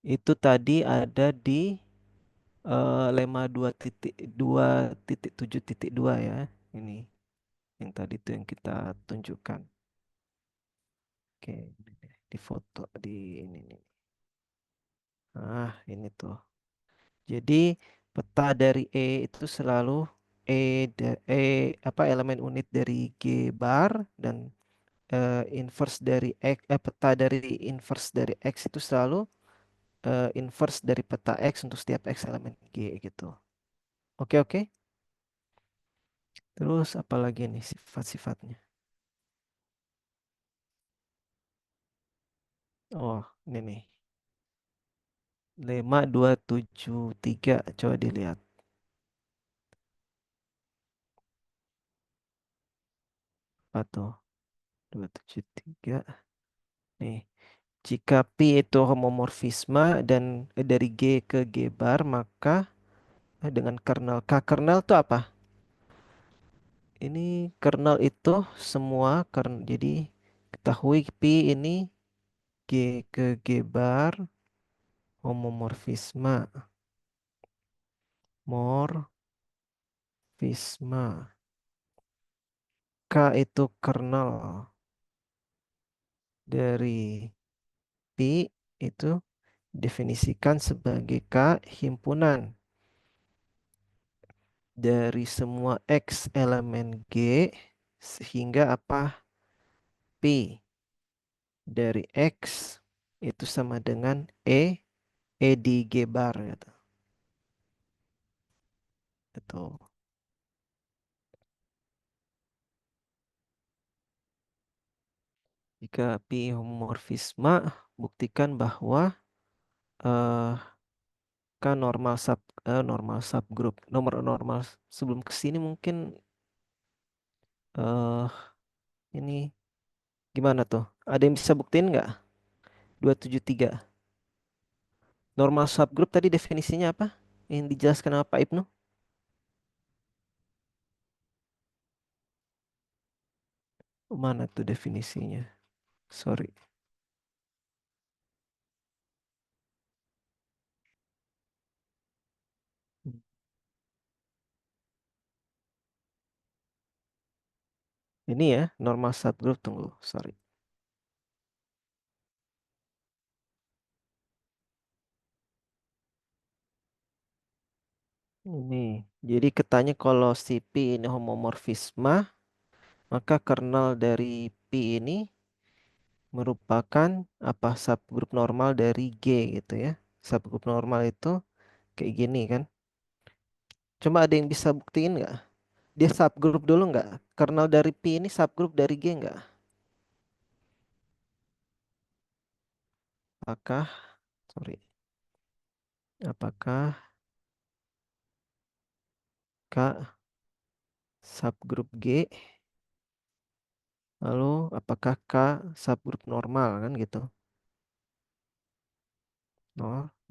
Itu tadi ada di lemma 2.2.7.2 ya. Ini yang tadi tuh yang kita tunjukkan. Oke, ini deh, di foto di ini nih. Ini tuh. Jadi peta dari E itu selalu elemen unit dari G bar dan inverse dari peta dari inverse dari X itu selalu inverse dari peta X untuk setiap X elemen G gitu. Oke, oke. Terus apa lagi nih sifat-sifatnya? Oh, ini nih. Lemma 273. Coba dilihat. Apa tuh? 273. Nih. Jika P itu homomorfisme dan dari G ke G bar, maka dengan kernel K. Kernel itu apa? Ini kernel itu semua jadi ketahui P ini G ke G bar homomorfisme. Morfisme. K itu kernel dari P itu definisikan sebagai K himpunan dari semua X elemen G sehingga apa? P dari X itu sama dengan E di G bar gitu. Itu. Jika P homomorfisme, buktikan bahwa eh K normal subgroup. Nomor normal sebelum ke sini mungkin eh ini gimana tuh? Ada yang bisa buktiin nggak? 273. Normal subgroup tadi definisinya apa? Yang dijelaskan sama Pak Ibnu? Mana tuh definisinya? Sorry. Ini ya, normal subgroup. Tunggu, sorry. Ini. Jadi katanya kalau si P ini homomorfisme, maka kernel dari P ini merupakan apa subgroup normal dari G gitu ya. Subgroup normal itu kayak gini kan. Coba ada yang bisa buktiin nggak? Dia subgroup dulu nggak? Kernel dari P ini subgroup dari G nggak? apakah, sorry, apakah K subgrup G, lalu apakah K subgrup normal kan gitu.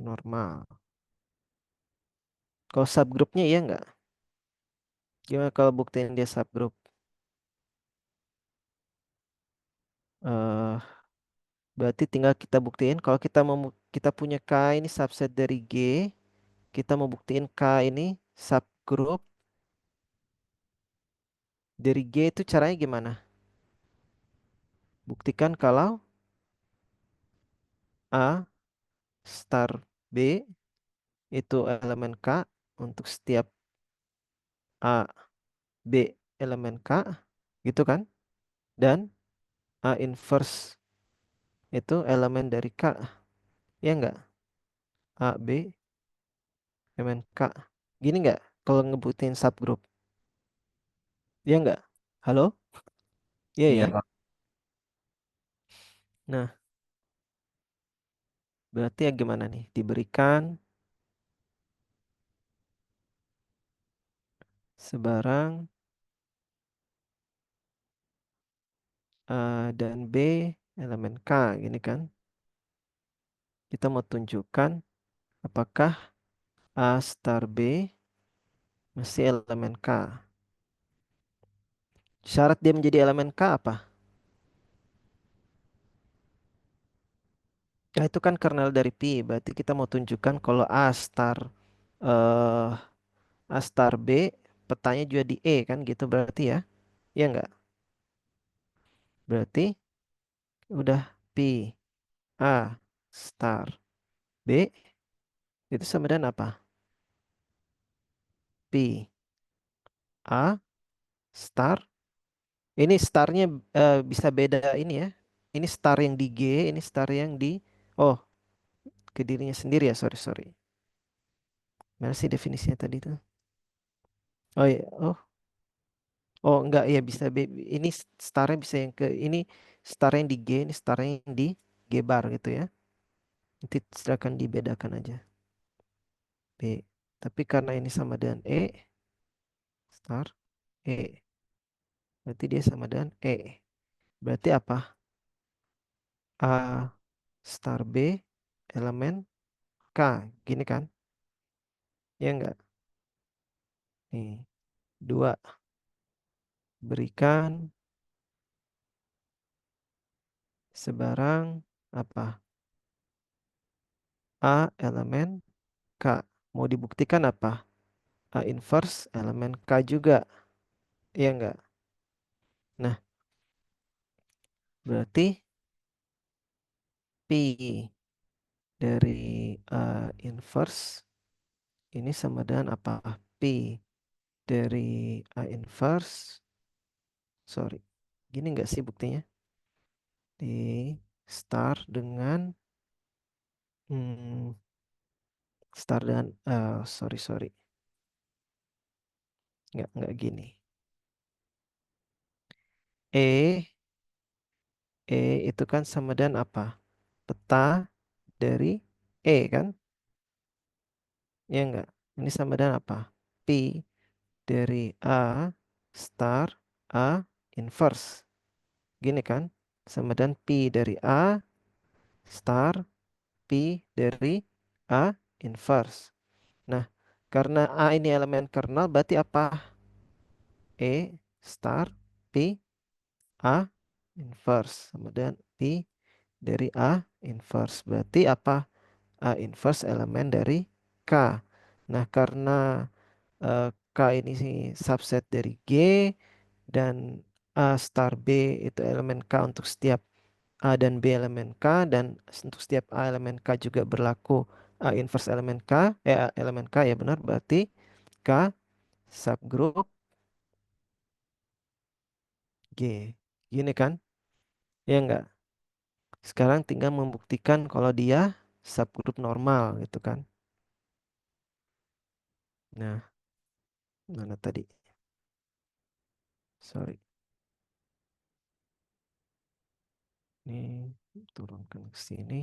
Normal. Kalau subgrupnya iya nggak? Gimana kalau buktiin dia subgrup? eh Berarti tinggal kita buktiin kalau kita punya K ini subset dari G, kita mau buktiin K ini subgrup dari G itu caranya gimana? Buktikan kalau A star B itu elemen K untuk setiap A, B elemen K, gitu kan? Dan A inverse itu elemen dari K, ya enggak? A, B elemen K. Gini enggak? Kalau ngebutin subgroup, ya enggak? Halo? Iya Iya, ya? Kak. Nah, berarti ya gimana nih? Diberikan sebarang A dan B elemen K, gini kan? Kita mau tunjukkan apakah A star B mesti elemen K. Syarat dia menjadi elemen K apa? Ya itu kan kernel dari Pi. Berarti kita mau tunjukkan kalau eh, A star B petanya juga di E kan gitu berarti ya. Ya enggak? Berarti udah Pi A star B itu sama dengan apa? Pi A star. Ini starnya bisa beda ini ya. Ini star yang di G, ini star yang di oh, ke dirinya sendiri ya. Sorry, sorry. Mana sih definisinya tadi tuh? Oh iya, oh enggak ya bisa ini starnya bisa yang ke ini star yang di G, ini star yang di G bar gitu ya. Nanti silakan dibedakan aja. B. Tapi karena ini sama dengan E, star E. Berarti dia sama dengan E. Berarti apa? A star B elemen K. Gini kan? Ya enggak? Nih. Dua. Berikan sebarang apa? A elemen K. Mau dibuktikan apa? A inverse elemen K juga. Iya enggak? Nah, berarti Pi dari inverse ini sama dengan apa? Pi dari A inverse. Sorry. Gini enggak sih buktinya? Di star dengan hmm, star dengan sorry sorry. Enggak gini. E E itu kan sama dengan apa? Peta dari E kan? Ya enggak? Ini sama dengan apa? Pi dari A star A inverse. Gini kan? Sama dengan pi dari A star pi dari A inverse. Nah, karena A ini elemen kernel berarti apa? E star pi A inverse sama dengan pi dari A inverse. Berarti apa? A inverse elemen dari K. Nah, karena K ini sih subset dari G dan A star B itu elemen K untuk setiap A dan B elemen K dan untuk setiap A elemen K juga berlaku A inverse elemen K, elemen K ya benar berarti K subgroup G. Gini kan? Ya enggak? Sekarang tinggal membuktikan kalau dia subgroup normal gitu kan. Nah, mana tadi? Sorry. Ini turunkan ke sini.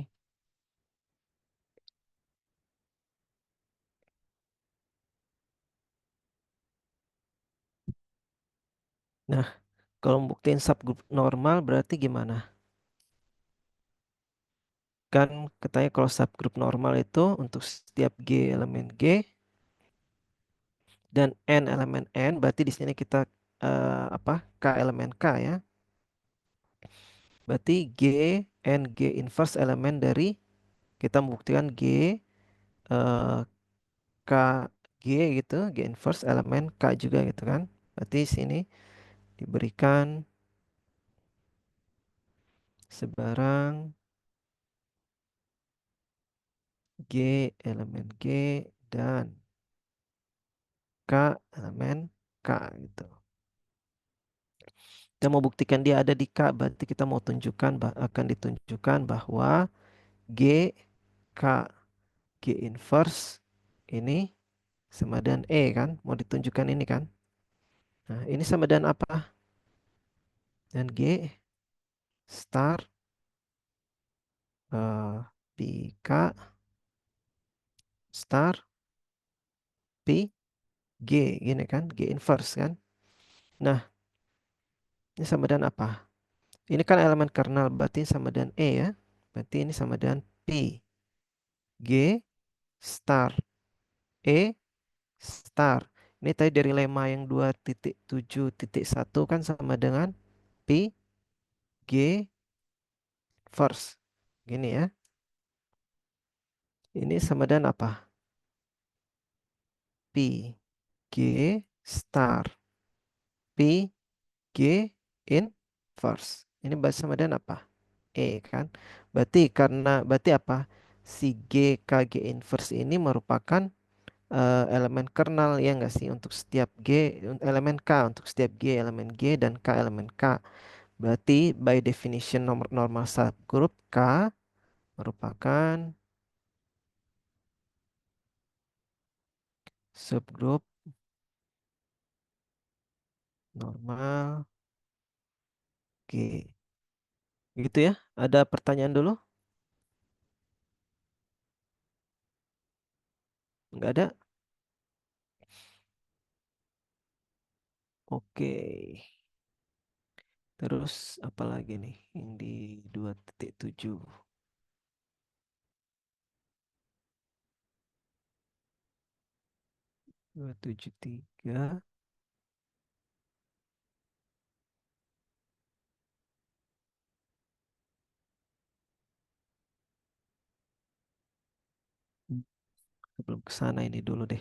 Nah, kalau membuktikan subgroup normal berarti gimana? Kan katanya kalau subgroup normal itu untuk setiap G elemen G dan N elemen N, berarti di sini kita K elemen K ya. Berarti G N G inverse elemen dari kita membuktikan G eh, K G gitu, G inverse elemen K juga gitu kan. Berarti sini diberikan sebarang G elemen G dan K elemen K gitu. Kita mau buktikan dia ada di K, berarti kita mau tunjukkan akan ditunjukkan bahwa G K G inverse ini sama dengan E kan, mau ditunjukkan ini kan. Nah, ini sama dengan apa? Dan G star P K star P G gini kan, G inverse kan. Nah, ini sama dengan apa? Ini kan elemen kernel, berarti sama dengan E ya. Berarti ini sama dengan P G star E star. Ini tadi dari lemma yang 2.7.1 kan sama dengan P G first. Gini ya. Ini sama dengan apa? P G star P G inverse. Ini bahasa sama dengan apa? E kan. Berarti apa? Si G K G inverse ini merupakan elemen kernel ya enggak sih untuk setiap G elemen K untuk setiap G elemen G dan K elemen K. Berarti by definition nomor normal subgroup K merupakan subgroup normal G. Gitu ya. Ada pertanyaan dulu? Enggak ada? Oke. Terus apa lagi nih yang di 2.7? 273. Sebelum ke sana ini dulu deh.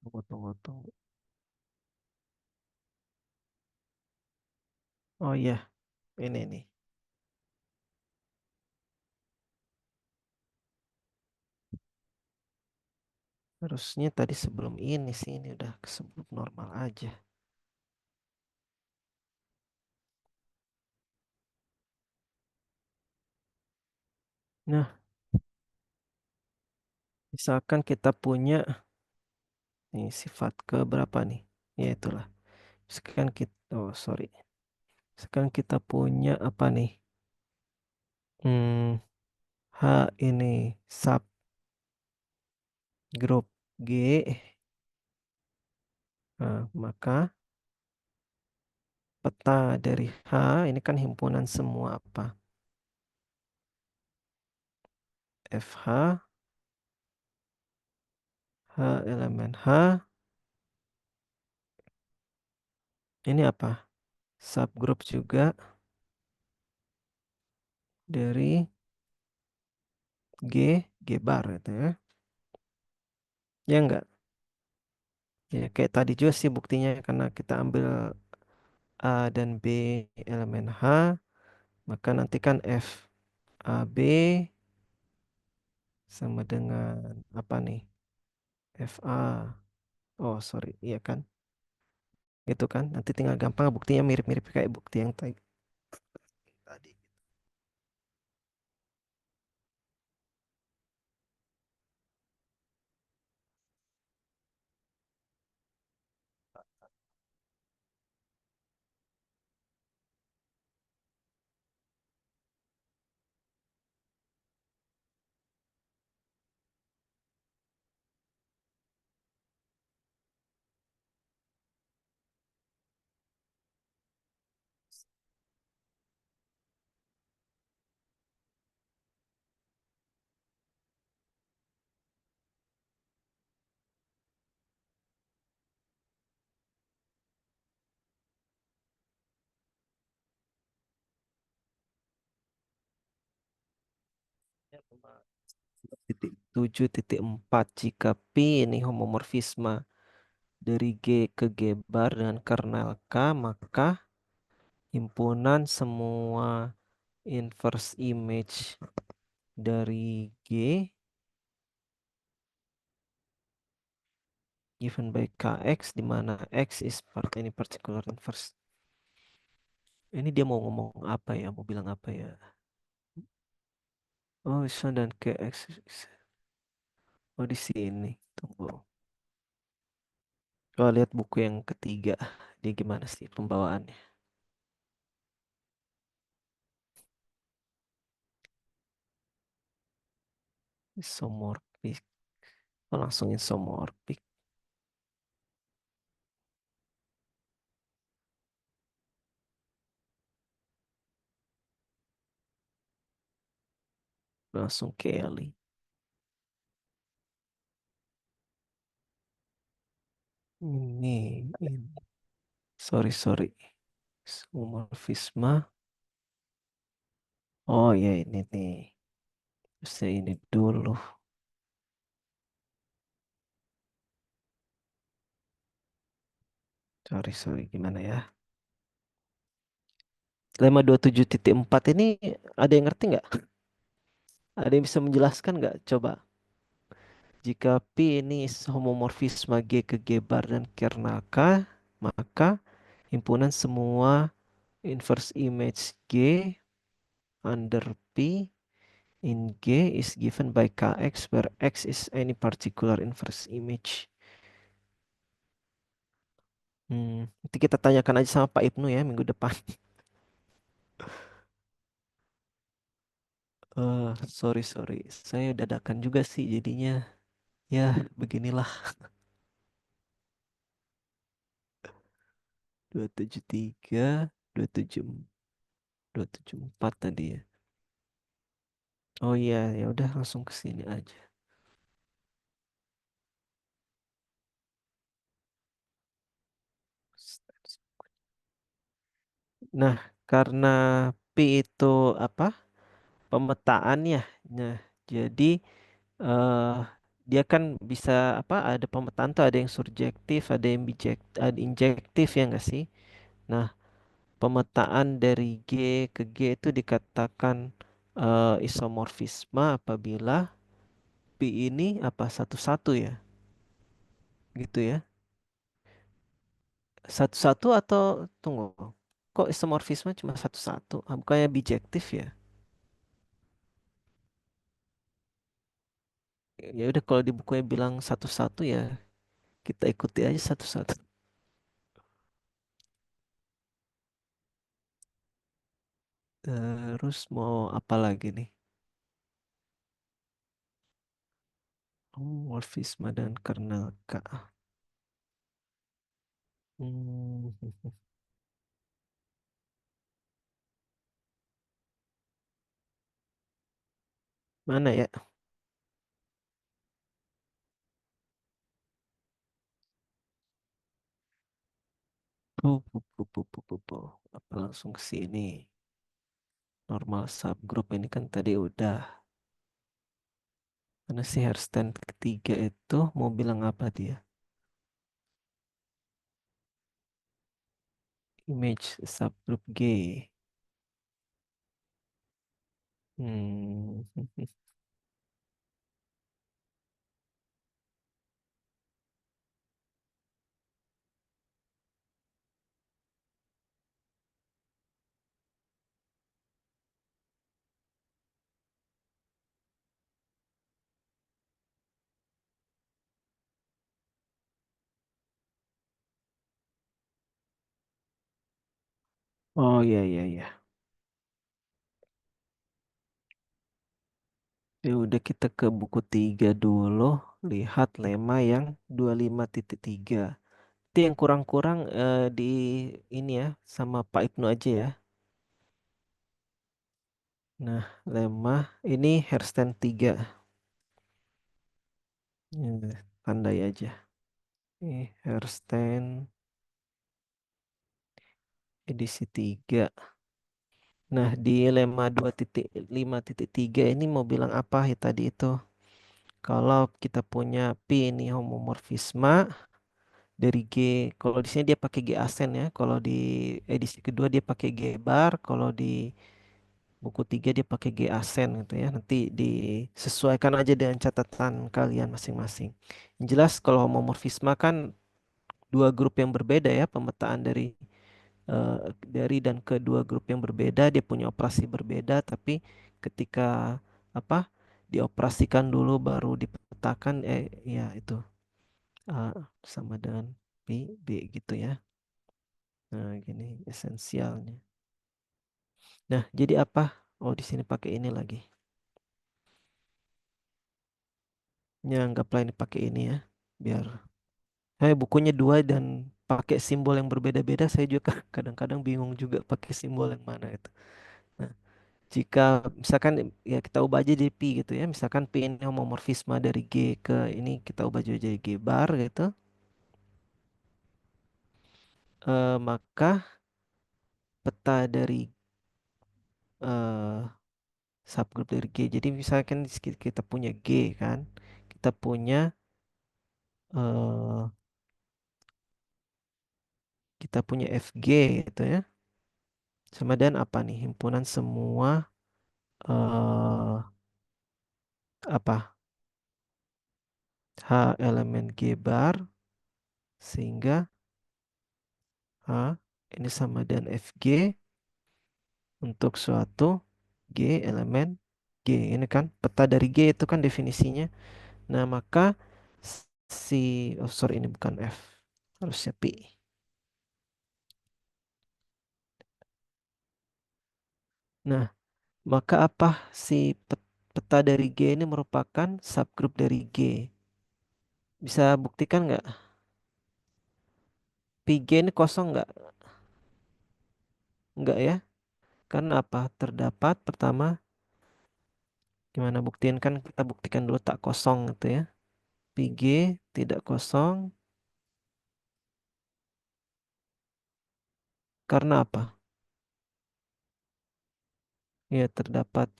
Tunggu, tunggu, tunggu. Oh iya, ini nih. Harusnya tadi sebelum ini sih, ini udah sebelum normal aja. Nah, misalkan kita punya nih sifat ke berapa nih? Ya itulah. Misalkan kita, oh sorry. Misalkan kita punya apa nih? Hmm, H ini subgroup G. Nah, maka peta dari H ini kan himpunan semua apa? FH, H elemen H, ini apa? Subgroup juga dari G bar itu ya. Ya enggak? Ya kayak tadi juga sih buktinya karena kita ambil A dan B elemen H, maka nanti kan F A B sama dengan apa nih? FA. Oh, sorry. Iya kan? Itu kan. Nanti tinggal gampang buktinya mirip-mirip kayak bukti yang tadi. Titik 7.4 jika P ini homomorfisme dari G ke G bar dengan kernel K, maka himpunan semua inverse image dari G given by Kx di mana X is any particular inverse. Ini dia mau ngomong apa ya? Mau bilang apa ya? Oh, bisa dan Kx. Oh, di sini. Tunggu. Coba lihat buku yang ketiga. Dia gimana sih pembawaannya? Isomorphic. Oh, langsung isomorphic. Langsung Kelly. Ini. Sorry, sorry. Isomorfisme. Oh ya ini nih. Saya ini dulu. Sorry, sorry. Gimana ya? Lemma 27.4 ini ada yang ngerti nggak? Ada yang bisa menjelaskan nggak? Coba. Jika P ini homomorfisme G ke G bar dan kernel K, maka himpunan semua inverse image G under P in G is given by Kx where X is any particular inverse image. Nanti kita tanyakan aja sama Pak Ibnu ya minggu depan. Sorry, sorry. Saya dadakan juga sih jadinya. Ya, beginilah. 273, 27, 274 tadi ya. Oh iya, ya udah langsung ke sini aja. Nah, karena P itu apa? Pemetaan ya. Nah, jadi eh dia kan bisa apa? Ada pemetaan tuh ada yang surjektif, ada yang ada injektif ya enggak sih? Nah, pemetaan dari G ke G itu dikatakan isomorfisme apabila P ini apa satu-satu ya, gitu ya. Satu-satu atau tunggu, kok isomorfisme cuma satu-satu? Bukannya bijektif ya? Ya udah kalau di bukunya bilang satu-satu ya kita ikuti aja satu-satu. Terus mau apa lagi nih? Morfisme dan kernel K. Hmm, mana ya? Apa langsung ke sini? Normal subgroup ini kan tadi udah. Karena si Hersten ketiga itu mau bilang apa dia? Image subgroup G. Hmm. Oh iya iya iya. Ya udah kita ke buku 3 dulu. Lihat lemma yang 25.3. Itu yang kurang-kurang di ini ya sama Pak Ibnu aja ya. Nah, lemma ini hairstand 3. Ini tandai aja. Ini hairstand edisi 3. Nah, di lemma 2.5.3 ini mau bilang apa ya tadi itu? Kalau kita punya P ini homomorfisme dari G, kalau di sini dia pakai G asen ya. Kalau di edisi kedua dia pakai G bar, kalau di buku 3 dia pakai G asen gitu ya. Nanti disesuaikan aja dengan catatan kalian masing-masing. Yang jelas kalau homomorfisme kan dua grup yang berbeda ya, pemetaan dari dan kedua grup yang berbeda, dia punya operasi berbeda, tapi ketika apa dioperasikan dulu baru dipetakan, ya itu A sama dengan B gitu ya. Nah, gini esensialnya. Nah, jadi apa? Oh, di sini pakai ini lagi. Ya, anggaplah ini pakai ini ya, biar bukunya dua dan pakai simbol yang berbeda-beda. Saya juga kadang-kadang bingung juga pakai simbol yang mana itu. Nah, jika misalkan ya kita ubah aja jadi pi gitu ya. Misalkan pi ini homomorfisme dari G ke ini kita ubah jadi G bar gitu. Maka peta dari eh, subgroup dari G. Jadi misalkan kita punya G kan. Kita punya eh, kita punya FG gitu ya. Sama dengan apa nih? Himpunan semua eh apa? H elemen G bar sehingga H ini sama dengan FG untuk suatu G elemen G. Ini kan peta dari G itu kan definisinya. Nah, maka si oh sorry ini bukan F. Harusnya P. Nah, maka apa si peta dari G ini merupakan subgroup dari G? Bisa buktikan nggak? Pi G ini kosong nggak? Nggak ya? Karena apa? Terdapat pertama, gimana buktiin kan kita buktikan dulu tak kosong gitu ya. Pi G tidak kosong karena apa? Ya terdapat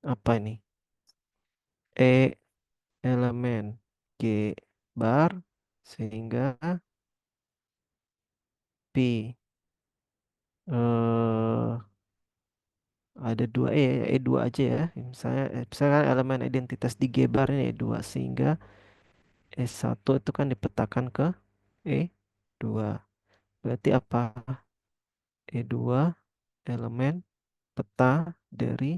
apa ini? E elemen G bar sehingga P eh ada dua E dua aja ya. Misalnya elemen identitas di G bar ini E2 sehingga E1 itu kan dipetakan ke E2. Berarti apa? E2 elemen peta dari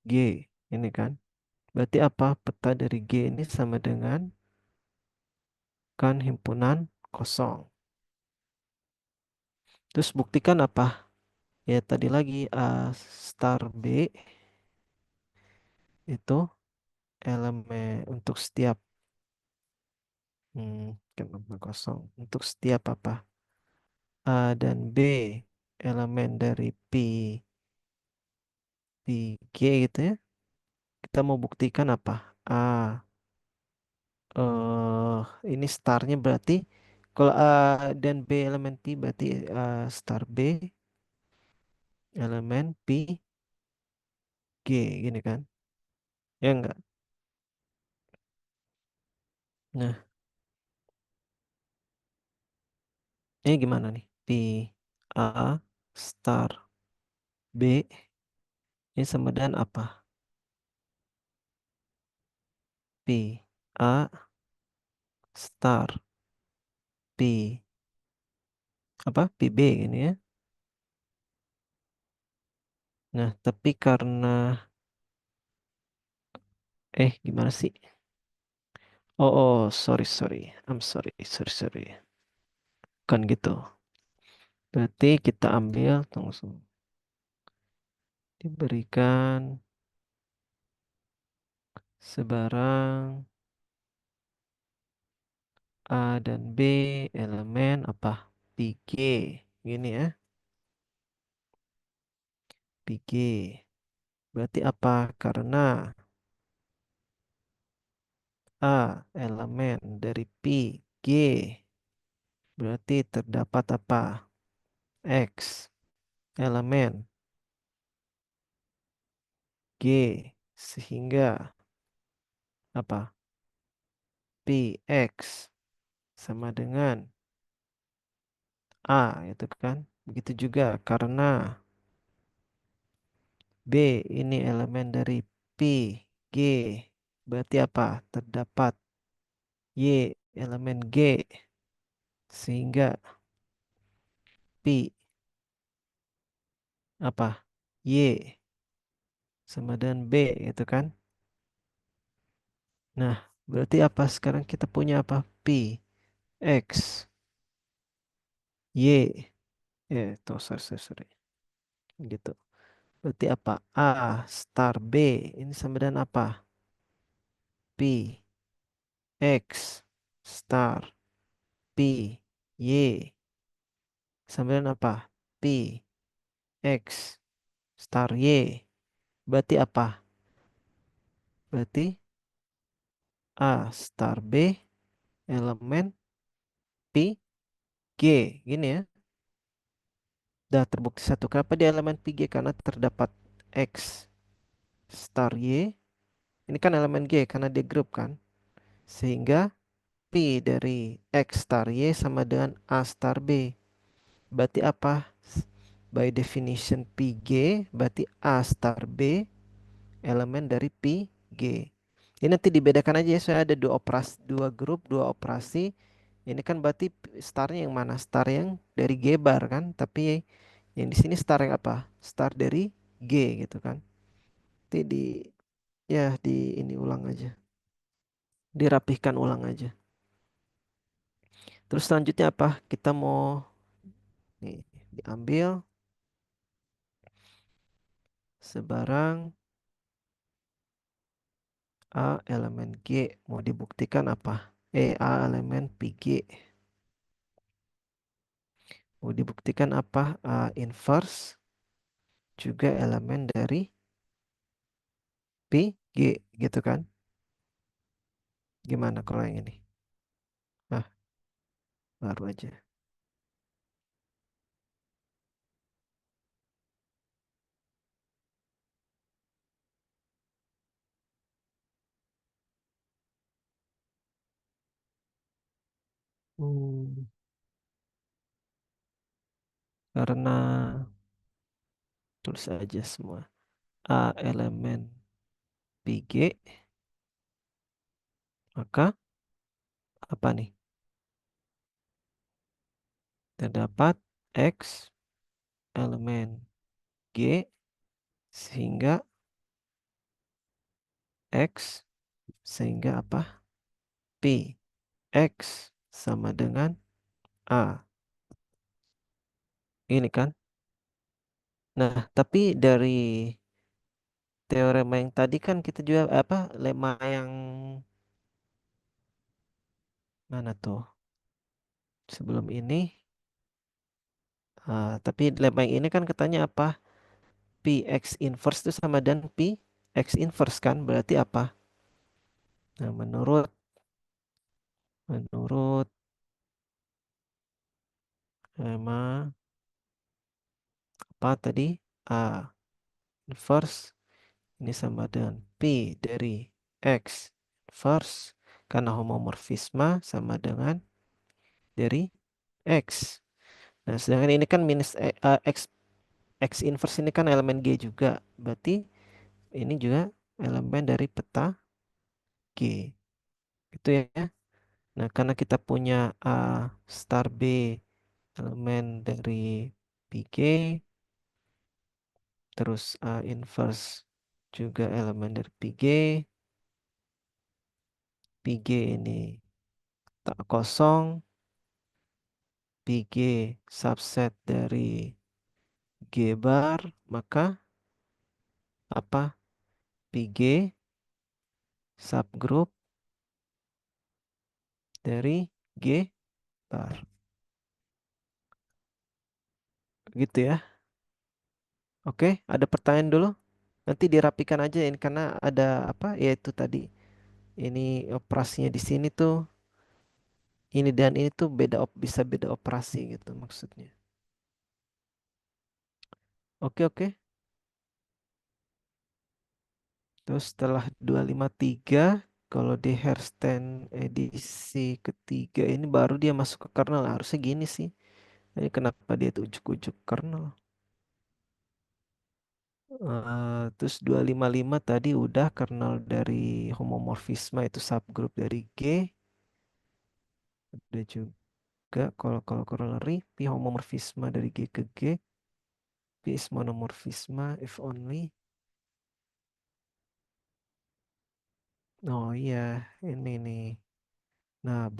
G ini kan. Berarti apa? Peta dari G ini sama dengan kan himpunan kosong. Terus buktikan apa? Ya tadi lagi A star B itu elemen untuk setiap kenapa kosong untuk setiap apa A dan B elemen dari P G gitu ya. Kita mau buktikan apa? A ini startnya berarti kalau A dan B elemen P berarti A star B elemen P G gini kan? Ya enggak? Nah, ini gimana nih? P A star B ini sama dengan apa? P A star P apa? PB ini ya. Nah, tapi karena gimana sih? Sorry. I'm sorry. Kan gitu. Berarti kita ambil, tunggu sebentar. Diberikan sebarang A dan B elemen apa? PG. Gini ya, PG. Berarti apa? Karena A elemen dari PG. Berarti terdapat apa? X elemen G. Sehingga apa? PX sama dengan A, itu kan? Begitu juga karena B ini elemen dari P, G. Berarti apa? Terdapat Y elemen G. Sehingga P apa? Y sama dengan B, gitu kan? Nah, berarti apa? Sekarang kita punya apa? P, X, Y. Tuh, sorry. Gitu. Berarti apa? A star B. Ini sama dengan apa? P, X, star, P, Y. Sama dengan apa? P, X, star, Y. Berarti apa? Berarti A star B elemen P, G. Gini ya. Dah terbukti satu. Kenapa di elemen P, G? Karena terdapat X star Y. Ini kan elemen G karena dia grup kan. Sehingga P dari X star Y sama dengan A star B. Berarti apa? By definition PG berarti A star B elemen dari PG. Ini nanti dibedakan aja ya, saya ada dua operasi, dua grup, dua operasi. Ini kan berarti starnya yang mana? Star yang dari G bar kan? Tapi yang di sini star yang apa? Star dari G gitu kan? Nanti di ini ulang aja. Dirapihkan ulang aja. Terus selanjutnya apa? Kita mau nih diambil sebarang A elemen G mau dibuktikan apa? A elemen PG. Mau dibuktikan apa? A inverse juga elemen dari PG gitu kan? Gimana kalau yang ini? Ah, baru aja. Hmm, karena tulis aja semua. A elemen PG, maka apa nih? Terdapat X elemen G sehingga X sehingga apa? P X sama dengan A. Ini kan? Nah, tapi dari teorema yang tadi kan kita juga apa? Lemma yang mana tuh? Sebelum ini, tapi lemma yang ini kan katanya apa? P X inverse itu sama dengan P X inverse kan? Berarti apa? Nah, menurut lemma apa tadi? A inverse ini sama dengan P dari X inverse karena homomorfisme sama dengan dari X. Nah, sedangkan ini kan minus X, X inverse ini kan elemen G juga. Berarti ini juga elemen dari peta G. Gitu ya. Nah, karena kita punya A star B elemen dari PG, terus A inverse juga elemen dari PG, Pi G ini tak kosong, Pi G subset dari G bar, maka apa? Pi G subgroup dari G bar. Gitu ya. Oke, ada pertanyaan dulu? Nanti dirapikan aja ini karena ada apa? Ya itu tadi. Ini operasinya di sini tuh ini dan ini tuh bisa beda operasi gitu maksudnya. Oke, oke. Terus setelah 253 kalau di Hairstand edisi ketiga ini baru dia masuk ke kernel. Harusnya gini sih. Ini kenapa dia tuh ujuk-ujuk kernel? Terus 255 tadi udah kernel dari homomorfisme itu subgroup dari G. Udah juga kalau corollary P homomorfisme dari G ke G. P is monomorfisme if only. Oh iya, ini nih. Nah,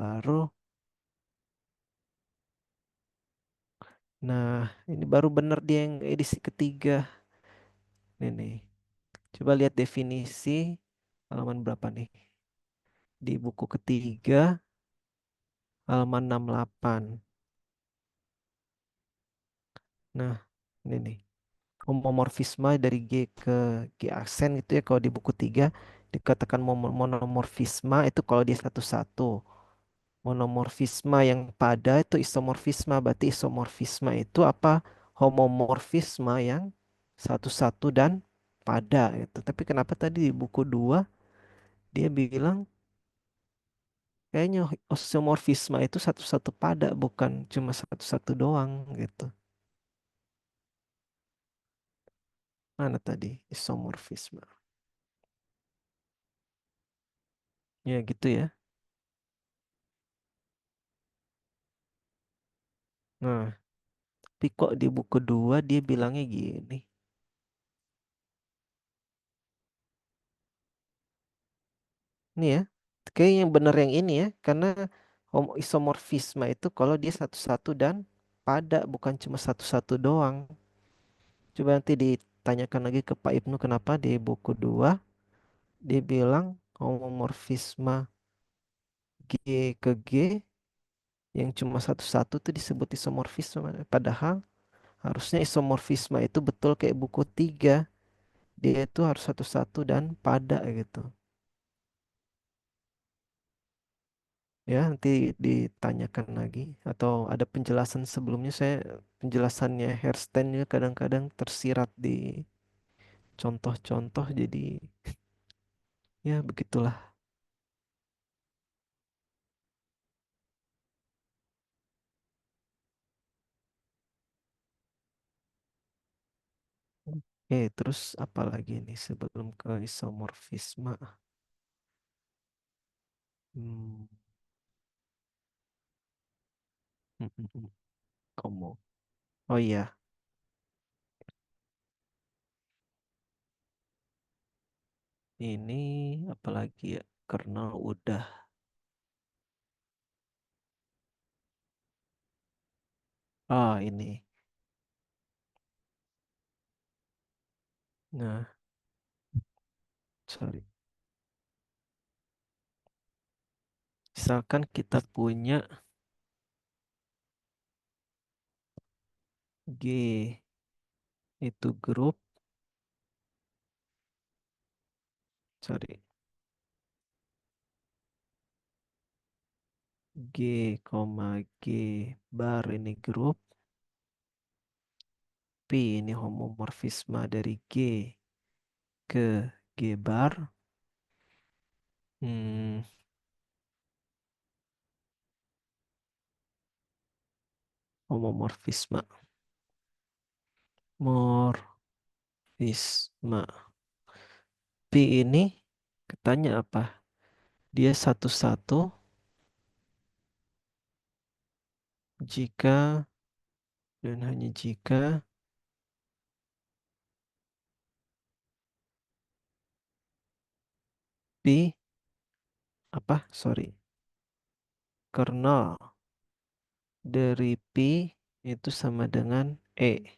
ini baru bener dia yang edisi ketiga. Ini nih. Coba lihat definisi halaman berapa nih? Di buku ketiga, halaman 68. Nah, ini nih. Homomorfisme dari G ke G aksen gitu ya. Kalau di buku 3 dikatakan monomorfisme itu kalau dia satu-satu. Monomorfisme yang pada itu isomorfisme. Berarti isomorfisme itu apa? Homomorfisme yang satu-satu dan pada gitu. Tapi kenapa tadi di buku 2 dia bilang kayaknya isomorfisme itu satu-satu pada bukan cuma satu-satu doang gitu. Mana tadi isomorfisme? Ya gitu ya. Nah, tapi kok di buku 2 dia bilangnya gini. Ini ya. Kayak yang bener yang ini ya. Karena isomorfisme itu kalau dia satu-satu dan pada bukan cuma satu-satu doang. Coba nanti ditanyakan lagi ke Pak Ibnu kenapa di buku 2 dia bilang homomorfisme G ke G yang cuma satu-satu tuh disebut isomorfisme. Padahal harusnya isomorfisme itu betul kayak buku 3. Dia itu harus satu-satu dan pada gitu. Ya, nanti ditanyakan lagi atau ada penjelasan sebelumnya saya penjelasannya Herstein juga kadang-kadang tersirat di contoh-contoh jadi ya begitulah. Oke, terus apa lagi nih sebelum ke isomorfisme? Hmm, Komo. Oh iya, ini apalagi ya? Kernel udah. Ah, ini. Nah, sorry. Misalkan kita punya G itu grup, sorry, G, G bar ini grup, P ini homomorfisme dari G ke G bar, hmm, homomorfisme, morfisme. P ini katanya apa? Dia satu-satu jika dan hanya jika P apa? Sorry. Kernel dari P itu sama dengan E.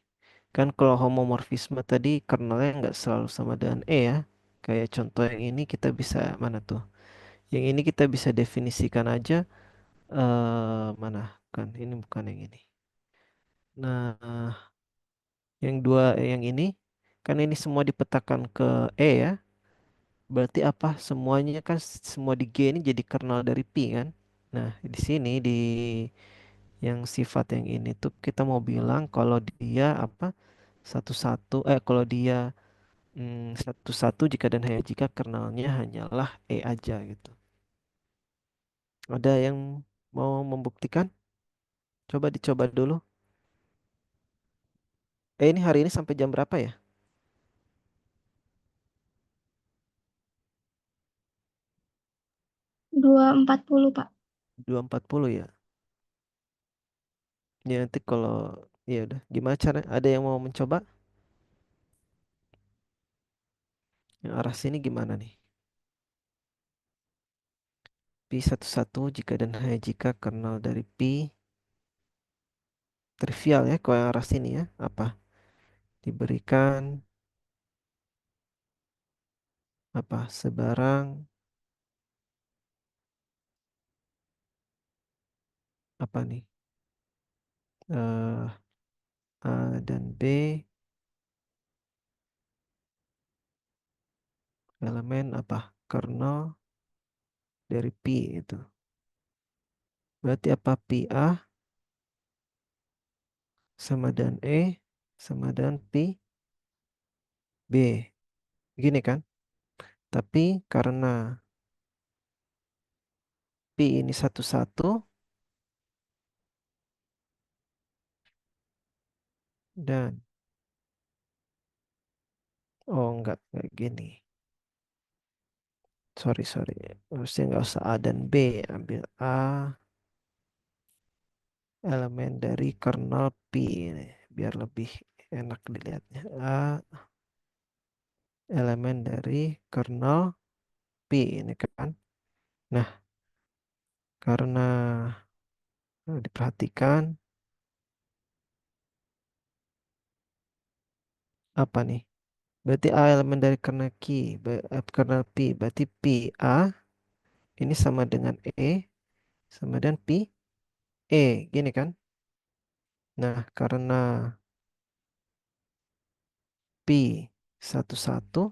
Kan kalau homomorfisme tadi kernelnya nggak selalu sama dengan E ya. Kayak contoh yang ini kita bisa mana tuh? Yang ini kita bisa definisikan aja mana? Kan ini bukan yang ini. Nah, yang dua yang ini kan ini semua dipetakan ke E ya. Berarti apa? Semuanya kan semua di G ini jadi kernel dari P kan? Nah, di sini di yang sifat yang ini tuh kita mau bilang kalau dia apa? Satu-satu kalau dia satu-satu jika dan hanya jika kernelnya hanyalah E aja gitu. Ada yang mau membuktikan? Coba dicoba dulu. Ini hari ini sampai jam berapa ya? 2.40, Pak. 2.40 ya. Ya nanti kalau ya udah gimana cara? Ada yang mau mencoba? Yang arah sini gimana nih? Pi satu satu jika dan hanya jika kernel dari Pi trivial ya kalau yang arah sini ya apa diberikan apa sebarang apa nih eh A dan B elemen apa kernel dari Pi itu berarti apa Pi A sama dengan E sama dengan Pi B gini kan tapi karena Pi ini satu-satu dan oh enggak gini sorry harusnya nggak usah A dan B ambil A elemen dari kernel Pi ini biar lebih enak dilihatnya. A elemen dari kernel Pi ini kan. Nah, karena diperhatikan apa nih? Berarti A elemen dari kernel kernel Pi. Berarti Pi A ini sama dengan sama dengan Pi gini kan? Nah, karena Pi satu-satu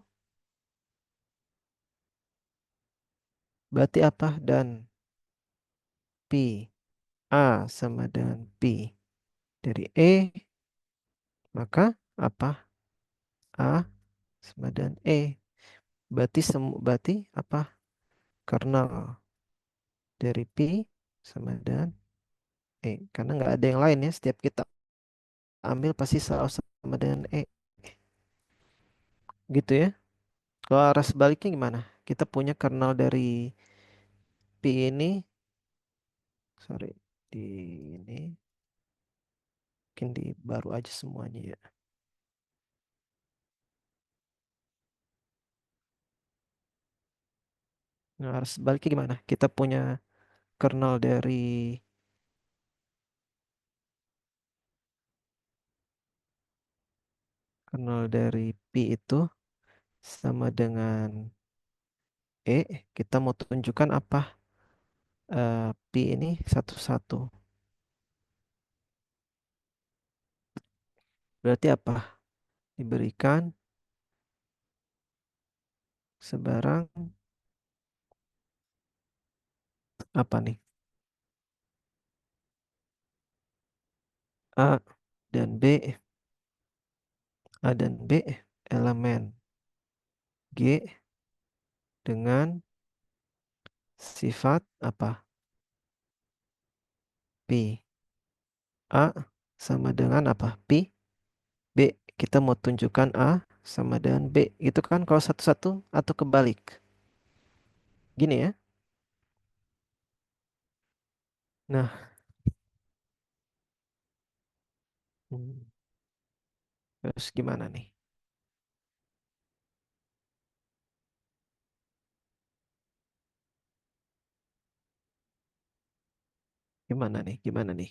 berarti apa? Dan Pi A sama dengan Pi dari maka apa? A sama dengan berarti apa? Kernel dari Pi sama dengan karena nggak ada yang lain ya. Setiap kita ambil pasti selalu sama dengan gitu ya. Kalau arah sebaliknya gimana? Kita punya kernel dari Pi ini, sorry, di ini mungkin di baru aja semuanya ya. Nah, arah sebaliknya gimana? Kita punya kernel dari Pi itu sama dengan kita mau tunjukkan apa? Pi ini satu-satu. Berarti apa? Diberikan sebarang apa nih? A dan B, A dan B elemen G dengan sifat apa? Pi. A sama dengan apa? Pi. B. Kita mau tunjukkan A sama dengan B. Gitu kan kalau satu-satu atau kebalik. Gini ya. Nah, hmm, terus gimana nih? Gimana nih? Gimana nih?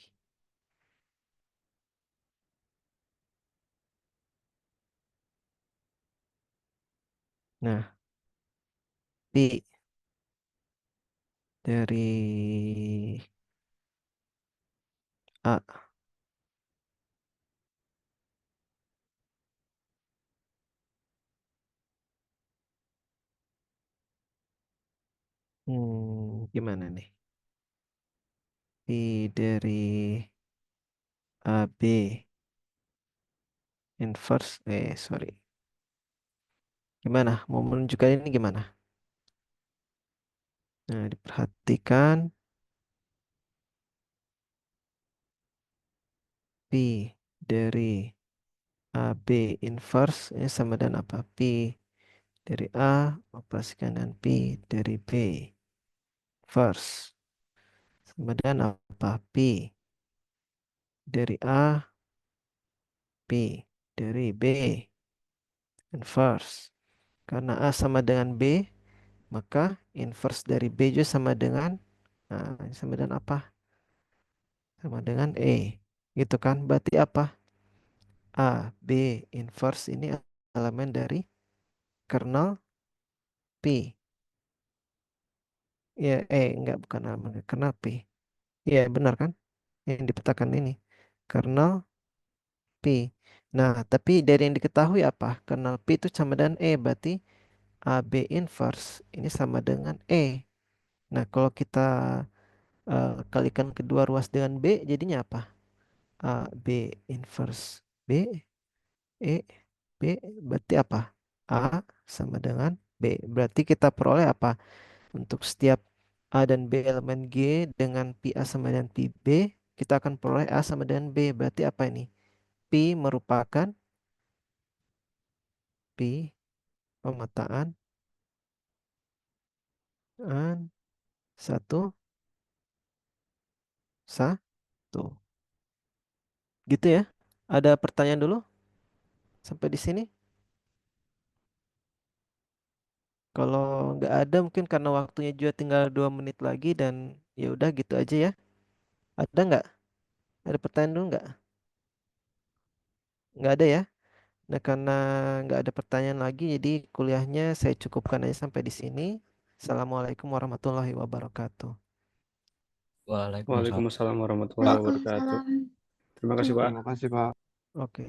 Nah, Pi dari A. Gimana nih? Pi dari AB inverse. Sorry. Gimana? Mau menunjukkan ini gimana? Nah, diperhatikan Pi dari AB inverse ini sama dengan apa? Pi dari A operasikan dengan Pi dari B first sama dengan apa? Pi dari A, P dari B inverse. Karena A sama dengan B, maka inverse dari B juga sama dengan sama dengan apa? Sama dengan E. Gitu kan? Berarti apa? A, B inverse ini elemen dari kernel P. Ya, enggak, bukan elemen dari kernel P. Iya, benar kan? Yang dipetakan ini kernel P. Nah, tapi dari yang diketahui apa? Kernel P itu sama dengan E, berarti AB inverse ini sama dengan E. Nah, kalau kita kalikan kedua ruas dengan B, jadinya apa? AB inverse B, E, B, berarti apa? A sama dengan B. Berarti kita peroleh apa? Untuk setiap A dan B elemen G dengan pi A sama dengan pi B, kita akan peroleh A sama dengan B. Berarti apa ini? Pi merupakan pi pemetaan satu satu. Gitu ya. Ada pertanyaan dulu sampai di sini? Kalau nggak ada mungkin karena waktunya juga tinggal 2 menit lagi dan ya udah gitu aja ya. Ada nggak? Ada pertanyaan dulu nggak? Nggak ada ya. Nah karena nggak ada pertanyaan lagi jadi kuliahnya saya cukupkan aja sampai di sini. Assalamualaikum warahmatullahi wabarakatuh. Waalaikumsalam. Waalaikumsalam warahmatullahi wabarakatuh. Waalaikumsalam. Terima kasih, Pak. Terima kasih, Pak. Oke.